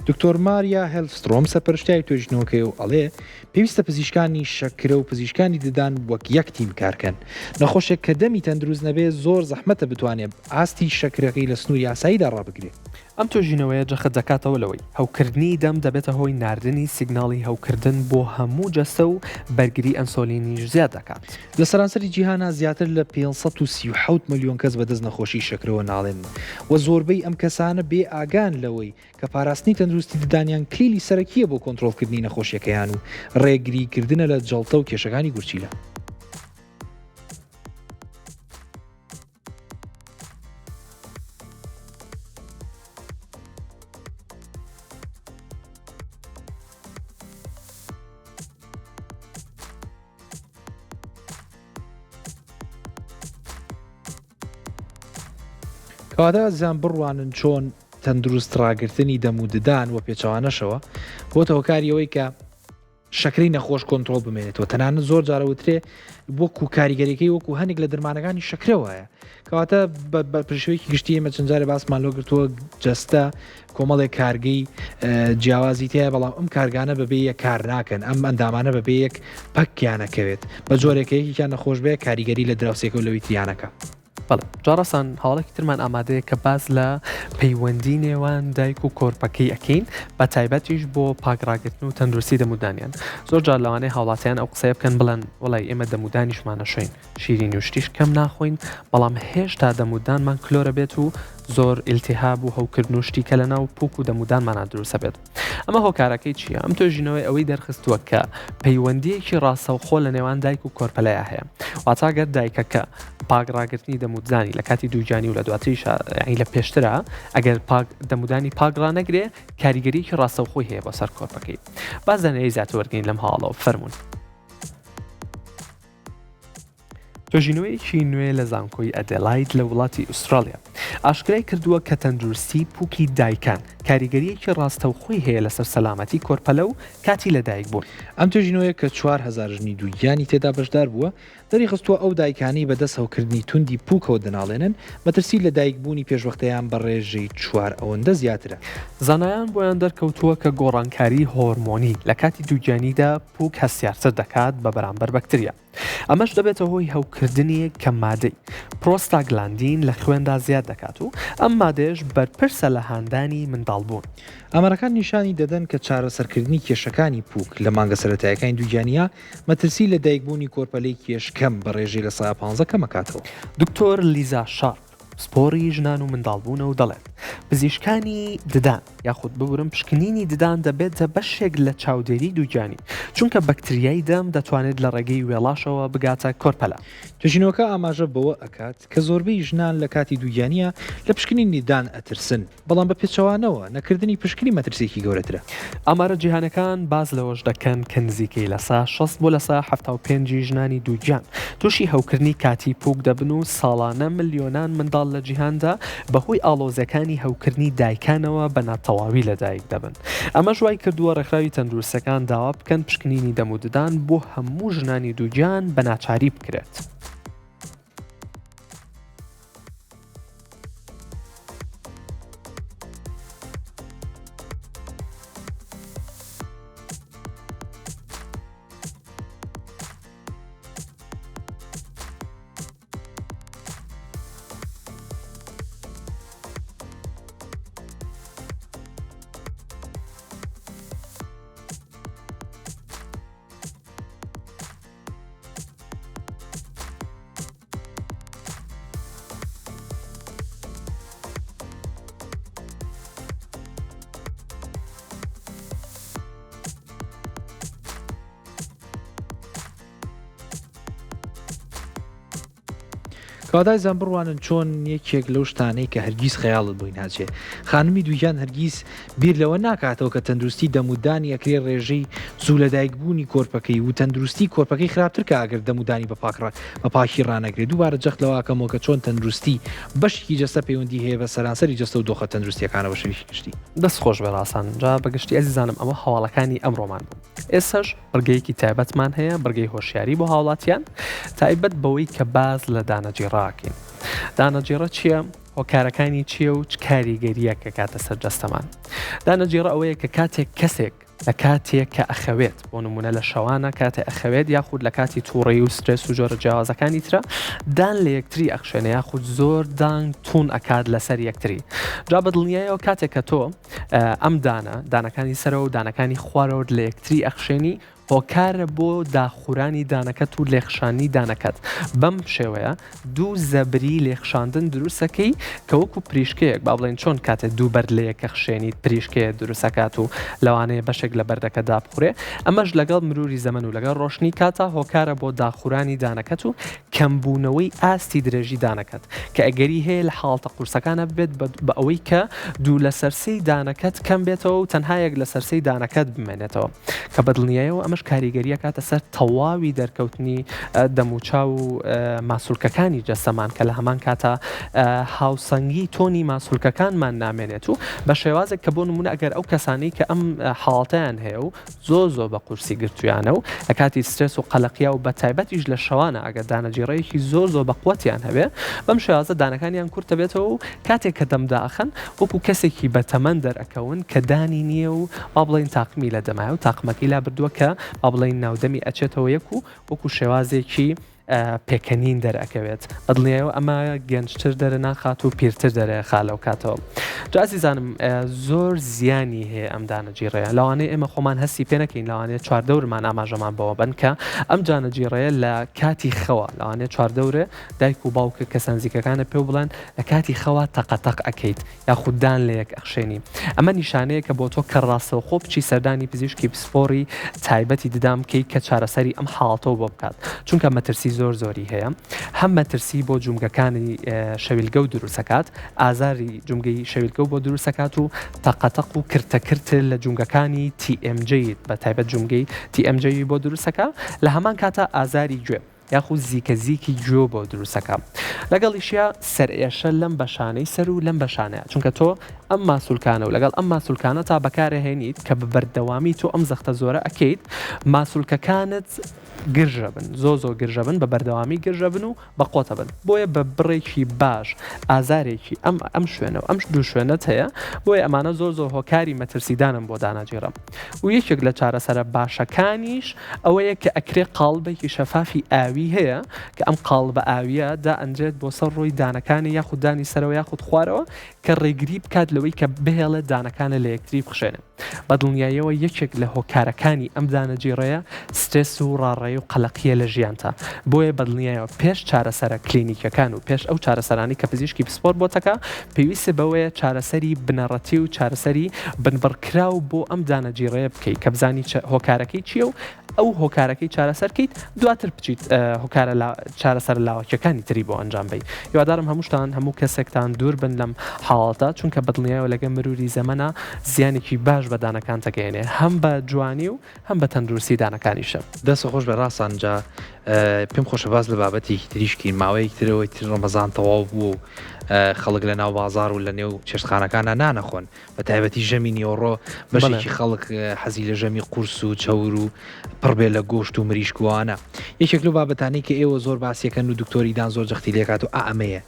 دکتۆر ماریا هێلسترۆم سەرپەرشتیای توێژینەوەکەی و ئەڵێ پێویستە پزیشکانی شەکرە و پزیشکانی ددان وەک یەک تیم کارکەن. نەخۆشێک کە دەمی تەندروست نەبێ زۆر زەحمەتە بتوانێت ئاستی شەکرەکەی لە سنووری ئاساییدا ڕابگرێت. ئەم توێژینەوەیە جەخت دەکاتەوە لەوەی هەوکردنی دەم دەبێتە هۆی ناردنی سیگناڵی هەوکردن بۆ هەموو جەستە و بەرگری ئەنسۆلینیش زیاد دەکات. لە سەرانسەری جیهانا زیاتر لە 537 ملیۆن کەس بەدەست نەخۆشی شەکرەوە ناڵێن و زۆربەی ئەم کەسانە بێ ئاگان لەوەی کە پاراستنی تەندروستی ددانیان کلیلی سەرەکیە بۆ کۆنتترۆلکردنی نەخۆشیەکەیان و ڕێگریکردنە لە جەڵتە و کێشەکانی گورچیلە. کەواتە زیان بڕوانن چۆن تەندروست ڕاگررتنی دەم و ددان و پێچوانەشەوە بۆ تەوەکاریەوەی کە شەکری نەخۆش کۆنتترۆل بمێنێتەوە تەنانە زۆر جارەوترێ وەکو کاریگەریەکەی وەکو هەنێک لە دەرمانەکانی شەکرەوەیە کەواتە بە پرشوەیەکی گشتی ئمە چەندجارە باسمان لۆگرتووە جەستە کۆمەڵێک کارگەی جیاوازی تایە بەڵام ئەم کارگانە بەبێ یە کار ناکەن ئەم ئەندامانە بەبێ یەک پەکیانەکەوێت بە جۆرێکەیەکیان نەخۆش بێ کاریگەری لە دراوسێکە و لەوی تریانەکە. بەڵێ جارەسان هەواڵێکی ترمان ئامادەیە کە باز لە پەیوەندی نێوان دایک و کۆرپەکەی ئەکەین بە تایبەتیش بۆ پاگڕاگرتن و تەندروستی دەمودانیان. زۆر جار لەوانەیە هاوڵاتیان ئەو قسەیە بکەن بڵێن وڵای ئێمە دەمودانیشمانە شوین شیرین و شتیش کەم ناخۆین بەڵام هێشتا دەمودانمان کلۆرە بێت و زۆر ئیلتیهاب و هەوکردن و شتی کە لە ناو پووک و دەمودانمانە دروستە بێت. ئەمە هۆکارەکەی چییە؟ ئەم توێژینەوەی ئەوەی دەرخستووە کە پەیوەندیەکی ڕاستەوخۆ لە نێوان دایک و کۆرپەلەیە هەیە. واتاگەر دایکەکە پاگڕاگرتنی دەمودانی لە کاتی دووجانی و لە دواتریش لە پێشترە ئەگەر دەمودانی پاگڕا نەگرێ کاریگەریکی ڕاستەوخۆی هەیە بۆ سەر کۆرپەکەی. باز دەنێی زیاتر وەرگین لەم هاڵەوە فەرمونون. توێژینەوەیەکی نوێ لە زانکۆی ئەدێلاید لە وڵاتی ئوسترالیا ئاشکرای کردووە کە تەندروستی پووکی دایکان کاریگەریەکی ڕاستەوخۆی هەیە لەسەر سەلامەتی کۆرپەلە و کاتی لەدایک بوون. ئەم توێژینەوەیە کە 4,000 ژنی دووگیانی تێدا بەشدار بووە دەری خستووە ئەو دایکانی بەدەست هەوکردنی توندی پووکەوە دەناڵێنن مەترسی لە دایکبوونی پێشوەختەیان بە ڕێژەی 4 ئەوەندە زیاترە. زانایان بۆیان دەرکەوتووە کە گۆڕانکاری هۆرمۆنی لە کاتی دووجانیدا پووک هەستیارتر دەکات بە بەرامبەر بەکتریا. ئەمەش دەبێتە هۆی هەوکردنی کە مادەی پرۆستاگلاندین لە خوێندا زیاد دەکات و ئەم مادەش بەرپرسە لە هاندانی منداڵبوون. ئەمەرەکان نیشانی دەدەن کە چارەسەرکردنی کێشەکانی پووک لە مانگە سەرەتایەکانی دووجانیا مەترسی لە دایکبوونی کۆرپەلەی کێشکەم بە ڕێژەی لە 15 کەمەکاتەوە. دکتۆر لیزا شارپ سپۆری ژنان و منداڵبوونە و دەڵێت پزیشکانی ددان یاخود ببورم پشکنینی ددان دەبێتە بەشێک لە چاودێری دووجانی چونکە بەکتریای دەم دەتوانێت لە ڕێگەی وێڵاشەوە بگاتە کۆرپەلە. توێژینەوەکە ئاماژە بەوە ئەکات کە زۆربەی ژنان لە کاتی دووجانیە لە پشکنینی ددان ئەترسن بەڵام بە پێچەوانەوە نەکردنی پشکنی مەترسێکی گەورەترە. ئامارە جیهانەکان باز لەوەش دەکەن کە نزیکەی لەسا 6 بۆ لەسا 75 ژنانی دووجان تووشی هەوکردنی کاتی پووک دەبن و ساڵانە ملیۆنان منداڵ لە جیهاندا بەهۆی ئاڵۆزەکانی هەوکردنی دایکانەوە بە ناتەواوی لەدایک دەبن. ئەمە ژوای کردووە ڕێکخراوی تەندروستەکان داوا بکەن پشکنینی دەموددان بۆ هەموو ژنانی دووجان بە ناچاری بکرێت. کەواتای بڕوانن چۆن یەکێک لەو شتانەی کە هەرگیز خەیاڵت بووی ناچێ خانمی دوویان هەرگیز بیر لەوە ناکاتەوە کە تەندروستی دەمودانی ئەکرێ ڕێژەی زوو لەدایکبوونی کۆرپەکەی و تەندروستی کۆرپەکەی خراپتر کە ئەگەر دەمودانی بە پاکی ڕانەگرێت دووبارە جەخت لەواکەمەوە کە چۆن تەندروستی بەشکی جەستە پەیوەندی هەیە بە سەرانسەری جەستە و دۆخە تەندروستیەکانەوە شەوی گشتی دەست خۆش بە ڕاستان جا بەگشتی ئەزیزانم ئەمە هەواڵەکانی ئەمڕۆمان بوو ئێسش بەرگەیەکی تایبەتمان هەیە بەرگەی هۆشیاری بۆ هاوڵاتیان تایبەت بەوەی کە باز لە دانەجێڕاکەین دانەجێڕە چییە؟ هۆکارەکانی چییە و چ کاریگەریە کە کاتە سەرجەستەمان دانەجێڕە ئەوەیە کە کاتێک کەسێک لە کاتێک کە ئەخەوێت بۆ نمونە لە شەوانە کاتێ ئەخەوێت یاخود لە کاتی تووڕێی و سترس و جۆرە جیاوازەکانی ترە دان لە یەکتری ئەخشێنە یاخود زۆر دان تون ئەکات لەسەر یەکتری جا بەدڵنیایەوە کاتێک کە تۆ ئەم دانەکانی سەرەوە و دانەکانی خوارەوە لە یەکتری ئەخشێنی هۆکارە بۆ داخورانی دانەکەت و لێخشانی دانەکەت بەم شێوەیە دوو زەبری لێخشاندن دروستەکەی کە وەکو پریشکەیەک با بڵێن چۆن کاتێ دووبەر لە یەکە خشێنیت پریشکەیە دروستەکات و لەوانەیە بەشێک لە بەردەکە دابخورێ ئەمەش لەگەڵ مروری زەمن و لەگەڵ ڕۆشنی کاتە هۆکارە بۆ داخورانی دانەکەت و کەمبوونەوەی ئاستی درێژی دانەکەت کە ئەگەری هەیە لە حاڵتە قورسەکانە بێت بە ئەوەی کە دوو لە سەرسەی دانەکەت کەم بێتەوە و تەنها یەک لە سەرسەی دانەکەت بمێنێتەوە کە بەدڵنیایەوە ئەمەش کاریگەریە کاتە سەر تەواوی دەرکەوتنی دەموچاو و ماسوولکەکانی جەستەمان کە لە هەمان کاتە هاوسەنگی تۆنی ماسوولکەکانمان نامێنێت و بە شێوازێک کە بۆ نمونە ئەگەر ئەو کەسانی کە ئەم حاڵتەیان هەیە و زۆ بە قورسی گرتویانە و لە کاتی سترس و قەلەقیا و بە تایبەتیش لە شەوانە ئەگەر دانەجێڕەیەکی زۆر بە قووەتیان هەبێ بەم شێوازە دانەکانیان کورتە بێتەوە و کاتێک کە دەمداخن وەکو کەسێکی بەتەمەن دەرەکەون کە دانی نییە و با بڵێن تاقمی لە دەمایە و تاقمەکەی لا بردووە کە با بڵێن ناودەمی ئەچێتەوە یەک و وەکو شێوازێکی پێکەنین دەرەکەوێت بەدڵنیایەوە ئەمە گەنجتر دەرە ناخات و پیرتر دەرە خالەو کاتەوە جازیزانم زۆر زیانی هەیە ئەم دانەجیڕەیە لەوانەیە ئێمە خۆمان هەستی پێ نەکەین لەوانەیە چواردەورمان ئاماژەمان بەوە بن کە ئەم جانەجیڕەیە لە کاتی خەوە لەوانەیە چواردەورە دایک و باوکە کە سەنزیکەکانە پێ بڵێن لە کاتی خەوە تەقەتەق ئەکەیت یاخوددان لە یەک ئەخشێنی ئەمە نیشانەیە کە بۆ تۆ کە ڕاستەوە خۆ بچی سەردانی پزیشکی پسپۆری تایبەتی ددام کەی کە چارەسەری ئەم حاڵەتەوە بۆ بکات چونکە مەترسی زۆری هەیە هەم مەترسی بۆ جومگەکانی شەویلگە و دروستەکات ئازاری جومگەی شەویلگە بۆ دروستەکات و تەقەتەق و کرتە لە جومگەکانی TMJ بە تایبەت جومگەی TMJ بۆ دروستەکە لە هەمان کاتە ئازاری گوێ یاخود زیکە گوێ بۆ دروستەکە لەگەڵیشیا سەرئێشە لەم بەشانەی سەر و لەم بەشانەیە چونکە تۆ ئەم ماسوولکانە و لەگەڵ ئەم ماسوولکانە تا بەکارهێنیت کە بە بەردەوامی تۆ ئەم زەختە زۆرە ئەکەیت ماسوولکەکانت گرژە بن زۆ گرژە بن بە بەردەوامی گرژە بن و بەقۆتە بن بۆیە بە بڕێکی باش ئازارێکی ئەم شوێنەوە ئەم دوو شوێنەت هەیە بۆیە ئەمانە زۆر هۆکاری مەترسیدانم بۆ داناجێڕم و یەکێک لە چارەسەرە باشەکانیش ئەوەیە کە ئەکرێ قاڵبێکی شەفافی ئاوی هەیە کە ئەم قاڵبە ئاویە دا ئەنجێت بۆ سەر ڕۆی دانەکانی یاخود دانی سەرەوە یاخود خوارەوە کە ڕێگری بکات لەوەی کە بهێڵە دانەکانە لە یەکتری بخشێنێ بەدڵنیاییەوە یەکێک لە هۆکارەکانی ئەم دانەجێڕەیە سترس و ڕاڕێی و قەلەقیە لە ژیانتە بۆیە بەدڵنیایەوە پێش چارەسەرە کلینیکەکان و پێش ئەو چارەسەرانی کە پزیشکی پسپۆرت بۆتەکە پێویستە بەوەیە چارەسەری بنەڕەتی و چارەسەری بنبڕکراو بۆ ئەم دانەجێڕەیە بکەیت کە بزانی هۆکارەکەی چییە و ئەو هۆکارەکەی چارەسەرکەیت دواتر بچیت هۆکارە چارەسەر لاوەکیەکانی تری بۆ ئەنجام بی هیوادارم هەمووشتان هەموو کەسێکتان دوور بن لەم حاڵەتە چونکە بەدڵنیایەوە لەگە مروری زەمەنە زیانێکی باش بە دانەکان تەگەێنێ هەم بە جوانی و هەم بە تەندروستی دانەکانیشە دەست خۆش بە ڕاستانجا پێم خۆشە باز لە بابەتی تریشکی ماوەیەک ترەوەی تر ڕەمەزان تەواو بوو خەڵک لە ناو بازار و لە نێو چێشتخانەکانە نانەخۆن بە تایبەتی ژەمی نیۆڕۆ بەشێکی خەڵک حەزی لە ژەمی قورس و چەور و پڕبێ لە گۆشت و مریشکوانە یەکێک لە بابەتانەی کە ئێوە زۆر باسیەکەن و دکتۆریدان زۆر جەختی لێکات و ئەمەیە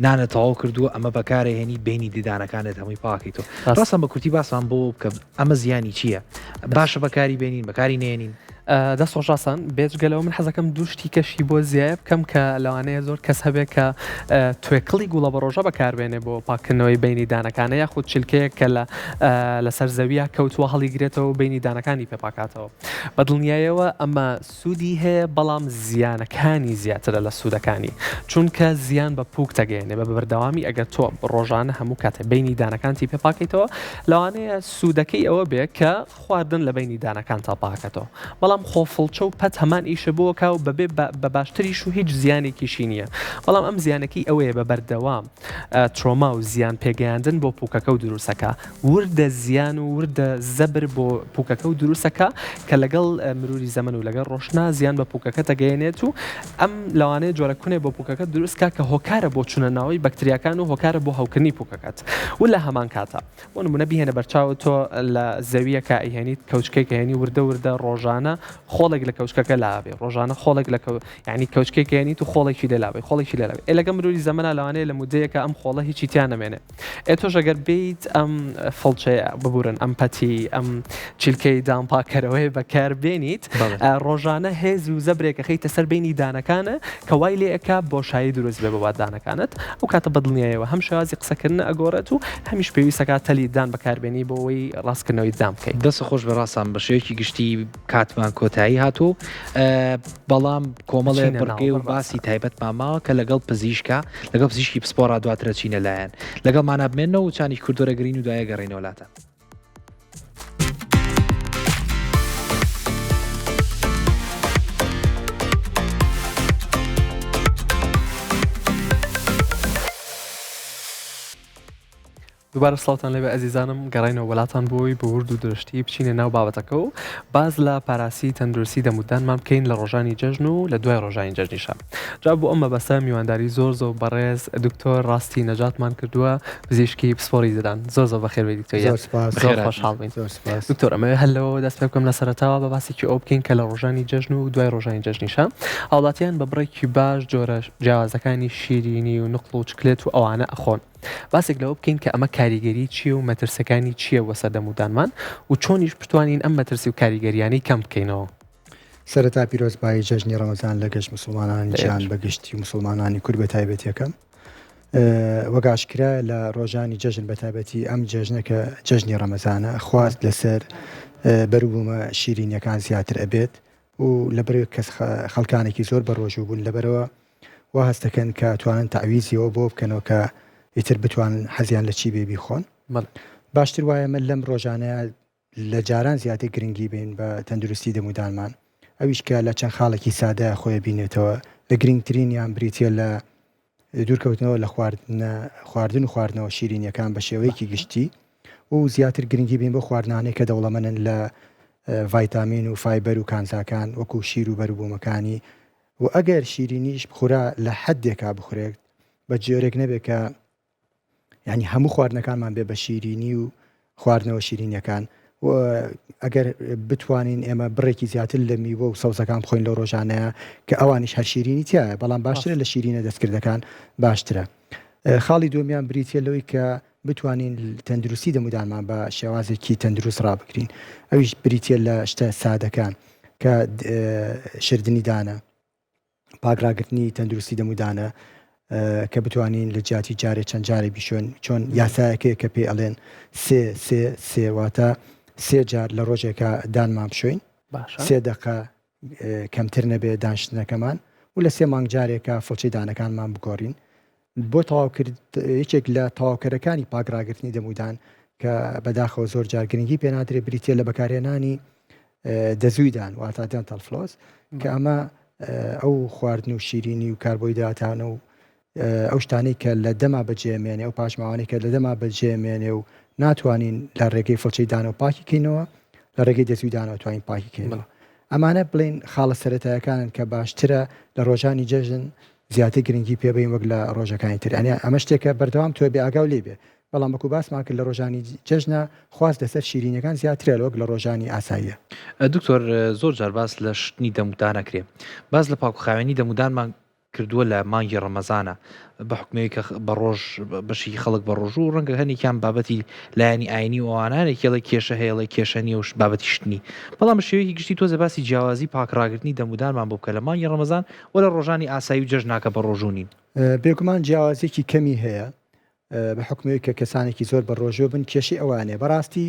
نانە تەواو کردووە ئەمە بەکارهێنی بینی ددانەکانت هەمووی پاکیتەوە ڕاستە بە کورتی باسان بۆ بکە ئەمە زیانی چییە باشە بەکاری بینین بەکاری نێنین دەست ڕۆژاسان بێجگەلەوە من حەزەکەم دووشتی کەشی بۆ زیایە بکەم کە لەوانەیە زۆر کەس هەبێت کە توێکڵی گوڵە بە ڕۆژە بەکاربێنێ بۆ پاکردنەوەی بینی دانەکانە یاخود چلکەیەک کە لەسەر زەویە کەوتووە هەڵیگرێتەوە و بینی دانەکانی پێپاکاتەوە بەدڵنیایەوە ئەمە سوودی هەیە بەڵام زیانەکانی زیاترە لە سوودەکانی چونکە زیان بە پووک تەگەێنێ بە بەردەوامی ئەگەر تۆ ڕۆژانە هەموو کاتە بینی دانەکانتی پێپاکەیتەوە لەوانەیە سوودەکەی ئەوە بێ کە خواردن لە بینی دانەکان تا پاکەتەوە بەڵام ئەم خۆفڵچە و پەت هەمان ئیشە بۆکە و بەبێ بە باشتریش و هیچ زیانێکیشی نییە بەڵام ئەم زیانەکەی ئەوەیە بە بەردەوام ترۆما و زیان پێگەیاندن بۆ پوکەکە و دروستەکە وردە زیان و وردە زەبر بۆ پوکەکە و دروستەکە کە لەگەڵ مروری زەمن و لەگەڵ ڕۆشنا زیان بە پوکەکە دەگەیەنێت و ئەم لەوانەیە جۆرەکونێ بۆ پوکەکە دروستکە کە هۆکارە بۆ چونە ناوی بەکتریاکان و هۆکارە بۆ هەوکردنی پوکەکەت و لە هەمان کاتە بۆ نمونە بیهێنە بەرچاو تۆ لە زەویەکە ئەیهێنیت کەوچکێک هێنی وردە ڕۆژانە خۆڵێک لە کەوچکەکە لابێ ڕۆژانە خۆڵێک لە ینی کەوچکێک هێنیت و خۆڵێکی لێلاوێ خۆڵێکی لێلاوێ لەگەم مروری زەمەنە لەوانەیە لە مودەیەکە ئەم خۆڵە هیچی تیان نەمێنێ تۆش ئەگەر بیت ئەم فڵچەیە ببورن ئەم پەتی ئەم چیلکەی دامپاکەرەوەی بەکاربێنیت ڕۆژانە هێز و زەبرێکە خەیتە سەر بینی دانەکانە کە وای لێەکە بۆشایی دروست بێ بەوات دانەکانت ئەو کاتە بەدڵنیایەوە هەم شێوازی قسەکردن ئەگۆڕێت و هەمیش پێویستەکە تەلی دان بەکاربێنی بۆەوەی ڕاستکردنەوەی دام بکەیت دەست خۆش بەڕاستان بە شێوەیەکی گشتی کاتمان کۆتایی هاتوو بەڵام کۆمەڵێ بڕگەی و باسی تایبەت ماماوە کە لەگەڵ پزیشکە لەگەڵ پزیشکی پسپۆڕا دواترە چینە لایەن لەگەڵ مانە بمێنەوە و چانی کوردۆرە گرین و دوایە گەڕێنەوەلاتە. دووبارە سڵاوتان لێبێ ئەزیزانم گەڕینەوە وڵاتان بۆی بە ورد و درشتی بچینە ناو بابەتەکە و باز لە پاراسی تەندروستی دەمودانمان بکەین لە ڕۆژانی جەژن و لە دوای ڕۆژانی جەژنیشە. جا بۆ ئەمە بەسە میوانداری زۆر بەڕێز دکتۆر ڕاستی نەجاتمان کردووە پزیشکی پسپۆڕی ددان زۆر بەخێر بێت زۆر خۆشحاڵ بین. دکتۆر ئەمە هەلەوە دەست پێ بکەم لە سەرەتاوە بە باسێکی ئەو بکەین کە لە ڕۆژانی جەژن و دوای ڕۆژانی جەژنیشە هاوڵاتیان بە بڕێکی باش جۆرە جیاوازەکانی شیرینی و نقڵ و چکلێت و ئەوانە ئەخۆن. باسێک لەوە بکەین کە ئەمە کاریگەری چییە و مەترسەکانی چییە وەسە دەمودانمان و چۆنیش بتوانین ئەم مەترسی و کاریگەریانی کەم بکەینەوە. سەرەتا پیرۆزبایی جەژنی ڕەمەزان لە گەشت مسلمانانی جیهان بەگشتی و مسلمانانی کورد بە تایبەتیەکەم وەگاشکرا لە ڕۆژانی جەژن بە تایبەتی ئەم جەژنەکە جەژنی ڕەمەزانە خواست لەسەر بەروبوومە شیرینیەکان زیاتر ئەبێت و لەبەر کەس خەڵکانێکی زۆر بە ڕۆژوو بوون لەبەرەوە وا هەستەکەن کە توانن تەعویزیەوە بۆ بکەنەوە کە ئیتر بتوانن حەزیان لە چی بێبی خۆن باشتر وایە من لەم ڕۆژانەیە لە جاران زیاتر گرنگی بین بە تەندروستی دەمودانمان ئەویش کە لە چەند خاڵێکی سادە خۆی بینێتەوە لە گرنگترینیان بریتە لە دوورکەوتنەوە لە خواردن و خواردنەوە شیرینیەکان بە شێوەیەکی گشتی و زیاتر گرنگی بین بۆ خواردنانێک کە دەوڵەمەندن لە ڤایتامین و فایبەر و کانزاکان وەکو شیر و بەروبوومەکانی و ئەگەر شیرینیش بخورا لە حەدێکا بخورێت بە جۆرێک نەبێت کە یعنی هەموو خواردنەکانمان بێ بە شیرینی و خواردنەوە شیرینیەکان و ئەگەر بتوانین ئێمە بڕێکی زیاتر لە میوە و سەوزەکان بخۆین لە ڕۆژانەیە کە ئەوانیش هەر شیرینی تایە بەڵام باشترە لە شیرینە دەستکردەکان باشترە. خاڵی دومیان بریتە لەوەی کە بتوانین تەندروستی دەمودانمان بە شێوازێکی تەندروست ڕابکرین ئەویش بریتە لە شتە سادەکان کە شردنی دانە پاکراگرتنی تەندروستی دەمودانە کە بتوانین لە جیاتی جارێ چەند جارێ بیشۆن چۆن یاسایەکەیە کە پێ ئەڵێن سێواتە سێ جار لە ڕۆژێکە دانمان بشۆین 3 دقە کەمتر نەبێ دانشتنەکەمان و لە 3 مانگ جارێکە فڵچەی دانەکانمان بگۆڕین بۆ تەواوکرد یەکێک لە تەواوکەرەکانی پاکراگرتنی دەمودان کە بەداخەوە زۆر جار گرنگی پێ نادرێت بریتە لە بەکارهێنانی دەزوویدان واتە دێنتەڵ فلۆس کە ئەمە ئەو خواردن و شیرینی و کاربۆیدراتانە و ئەو شتانەی کە لە دەما بەجێمێنێ و پاشماوانی کە لە دەما بەجێمێنێ و ناتوانین لە ڕێگەی فڵچەی دانە و پاکیکەینەوە لە ڕێگەی دەزویدانەوە توانین پاکیکەینەوە ئەمانە بڵین خاڵە سەرەتایەکانن کە باشترە لە ڕۆژانی جەژن زیاتر گرنگی پێبین وەک لە ڕۆژەکانی تر ئەنیا ئەمە شتێکە بەردەوام تۆ بێ ئاگاو لێ بێ بەڵام وەکو باسمان کرد لە ڕۆژانی جەژنە خواست لەسەر شیرینەکان زیاترە لەوەک لە ڕۆژانی ئاساییە. دکتۆر زۆر جار باس لە شتنی دەمودان نەکرێ باز لە پاکوخاوێنی دەمودانمان کردووە لە مانگی ڕەمەزانە بە حکمەیەکە بە ڕۆژ بەشی خەڵک بە ڕۆژ و ڕەنگە هەنێکیان بابەتی لایەنی ئاینی ئەوانانێک هێڵی کێشە هەیەڵی کێشەنی و بابەتی شتنی بەڵام بە شێوەیەکی گشتی تۆزە باسی جیاوازی پاکراگرتنی دەمودانمان بۆ بکە لە مانگی ڕەمەزان و لە ڕۆژانی ئاسایی و جەژناکە بە ڕۆژوونین بێگومان جیاوازێکی کەمی هەیە بە حکمەیە کە کەسانێکی زۆر بە ڕۆژۆ بن کێشی ئەوانێ بەڕاستی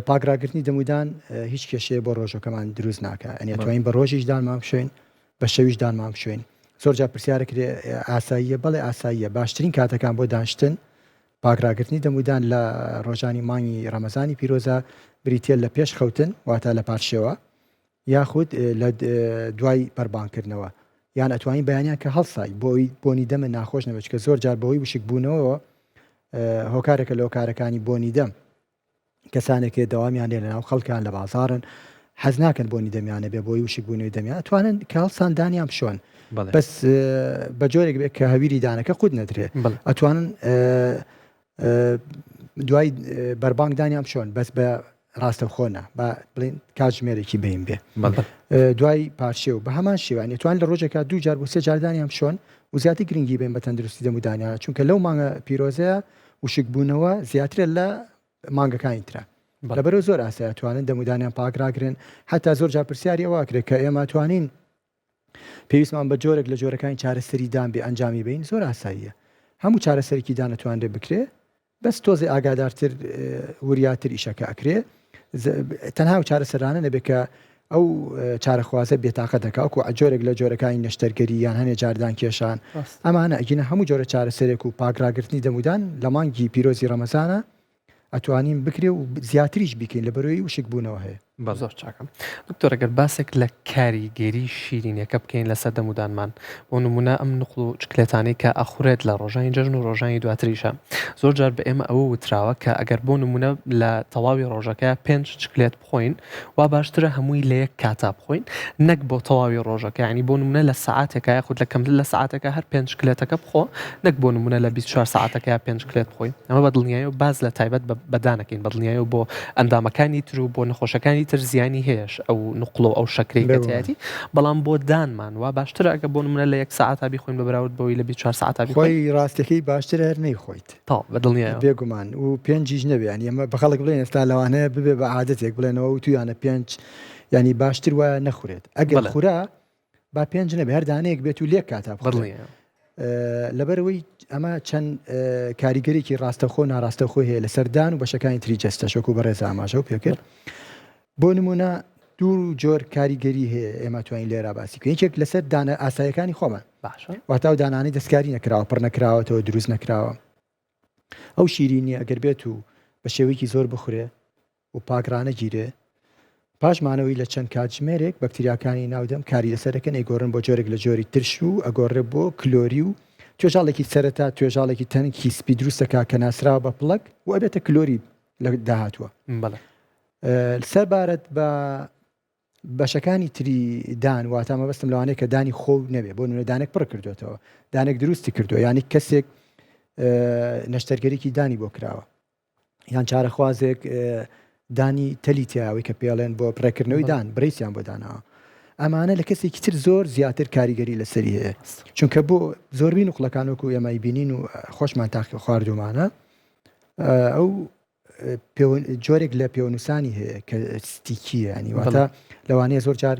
پاکراگرتنی دەمودان هیچ کێشەیە بۆ ڕۆژەکەمان دروست ناکە ئەنیا توانین بە ڕۆژیش دانمان بشوێن بە شەویش دانمان بشوێن زۆر جار پرسیارەکرێ ئاساییە بەڵێ ئاساییە باشترین کاتەکان بۆ دانشتن پاکراگرتنی دەمودان لە ڕۆژانی مانگی ڕەمەزانی پیرۆزە بریتە لە پێش خەوتن واتە لە پاشێوە یاخود لە دوای بەربانکردنەوە یان ئەتوانین بەیانیان کە هەڵسای بۆی بۆنی دەمە ناخۆش نەبێت کە زۆر جار بەوەی وشک بوونەوە هۆکارێکە لە هۆکارەکانی بۆنی دەم کەسانێکی دەوامیان لێ لەناو خەڵکیان لە بازارن حەز ناکەن بۆنی دەمیانە بێ بۆی وشک بوونەوەی دەمیان ئەتوانن کە هەڵسان دانیان بشۆن بەس بە جۆرێک بێت کە هەویری دانەکە خود نەدرێت ئەتوانن دوای بەربانگ دانیان بشۆن بەس بە ڕاستە خۆنە بە بڵین کاتژمێرێکی بین بێ دوای پارچێ و بە هەمان شێوان توان لە ڕۆژێکا 2 جار بۆ 3 جار دانیان بشۆن و زیاتر گرنگی بین بە تەندروستی دەمودانیانە چونکە لەو مانگە پیرۆزەیە وشک بوونەوە زیاترە لە مانگەکانی ترە لەبەرەوە زۆر ئاسایە توانن دەمودانیان پاکراگرن حتا زۆر جار پرسیاری ئەوواکرێت کە ئێمە توانین پێویستمان بە جۆرێک لە جۆرەکانی چارەسەری دان بێ ئەنجامی بین زۆر ئاساییە هەموو چارەسەرێکی دانەتوانرێ بکرێ بەس تۆزی ئاگادارتر وریاتر ئیشەکە ئەکرێ تەنها و چارەسەرانە نەبێت کە ئەو چارەخوازە بێتاقە دەکاوکو جۆرێک لە جۆرەکانی نەشتەرگەری یان هەنێ جاردان کێشان ئەمانە ئەگینە هەموو جۆرە چارەسەرێک و پاکراگرتنی دەمودان لە مانگی پیرۆزی ڕەمەزانە ئەتوانین بکرێ و زیاتریش بکەین لە بەرەوەی وشک بوونەوە هەیە زۆر چاکەم دکتۆر ئەگەر باسێک لە کاریگەری شیرینیەکە بکەین لەسەر دەمودانمان بۆ نمونە ئەم نقڵ و چکلێتانەی کە ئەخورێت لە ڕۆژانی جەژن و ڕۆژانی دواتریشە زۆر جار بە ئێمە ئەوە وتراوە کە ئەگەر بۆ نمونە لە تەواوی ڕۆژەکە 5 چکلێت بخۆین وا باشترە هەمووی لە یەک کاتا بخۆین نەک بۆ تەواوی ڕۆژەکە ینی بۆ نمونە لە سعاتێکە یاخود لە کەمتر لە سعاتەکە هەر 5 چکلێتەکە بخۆ نەک بۆ نمونە لە 24 سعاتەکە 5 چکلێت بخۆین ئەمە بەدڵنیایی و باز لە تایبەت بەدانەکەین بەدڵنیایی و بۆ ئەندامەکانی تر و بۆ نەخۆشەکانی تر زیانی هەیە ئەو نقڵ و ئەو شەکرەی گەتیاتی بەڵام بۆ دانمان وا باشترە ئەگە بۆ نمونە لە 1 سعاتا بیخۆین بەراورد بەوەی لە 24 سعاتا خۆی ڕاستەکەی باشترە هەر نەیخۆیت تا بەدڵنیایە بێگومان و پێنجیش نەبێ ینی ئەمە بە خەڵک بڵێن ئێستا لەوانەیە ببێ بە عادەتێک بڵێنەوە و تویانە 5 ینی باشتر وایە نەخورێت ئەگەر خورا با 5 نەبێ هەر دانەیەک بێت و لێک کاتا بەدڵنیایە لەبەرەوەی ئەمە چەند کاریگەریکی ڕاستەخۆ ناڕاستەخۆ هەیە لە سەردان و بەشەکانی تری جەستەشۆک و بەڕێز ئاماژە و پێکرد بۆ نمونە دوو جۆر کاریگەری هەیە ئێمە توانین لێرا باسی کە یەکێک لەسەر دانە ئاسایەکانی خۆمان واتاو دانانی دەستکاری نەکراوە پڕ نەکراوەتەوە دروست نەکراوە ئەو شیرینی ئەگەر بێت و بە شێوەیەکی زۆر بخورێ و پاکرانە گیرێ پاشمانەوەی لە چەند کاتژمێرێک بەکتریاکانی ناودەم کاری لەسەرەکەن ئەیگۆڕن بۆ جۆرێک لە جۆری ترش و ئەگۆڕێ بۆ کلۆری و توێژاڵێکی سەرەتا توێژاڵێکی تەنکی سپی دروستەکە کە ناسراوە بە پڵک و ئەبێتە کلۆری لە داهاتوە سەربارەت بە بەشەکانی تری دان واتە مەبەستم لەوانەیە کە دانی خۆ نەبێ بۆ نمونە دانێک پڕ کردوێتەوە دانێک دروستی کردووە ینی کەسێک نەشتەرگەرێکی دانی بۆ کراوە یان چارەخوازێک دانی تەلی تیاوی کە پێڵێن بۆ پڕێکردنەوەی دان بڕیسیان بۆ داناوە ئەمانە لە کەسێکی تر زۆر زیاتر کاریگەری لەسەری هەیە چونکە بۆ زۆربی نوقڵەکانوەکو ئێمەی بینین و خۆشمان تاقی خواردومانە ئەو جۆرێک لە پێونووسانی هەیە کە ستیکیە ینی واتە لەوانەیە زۆر جار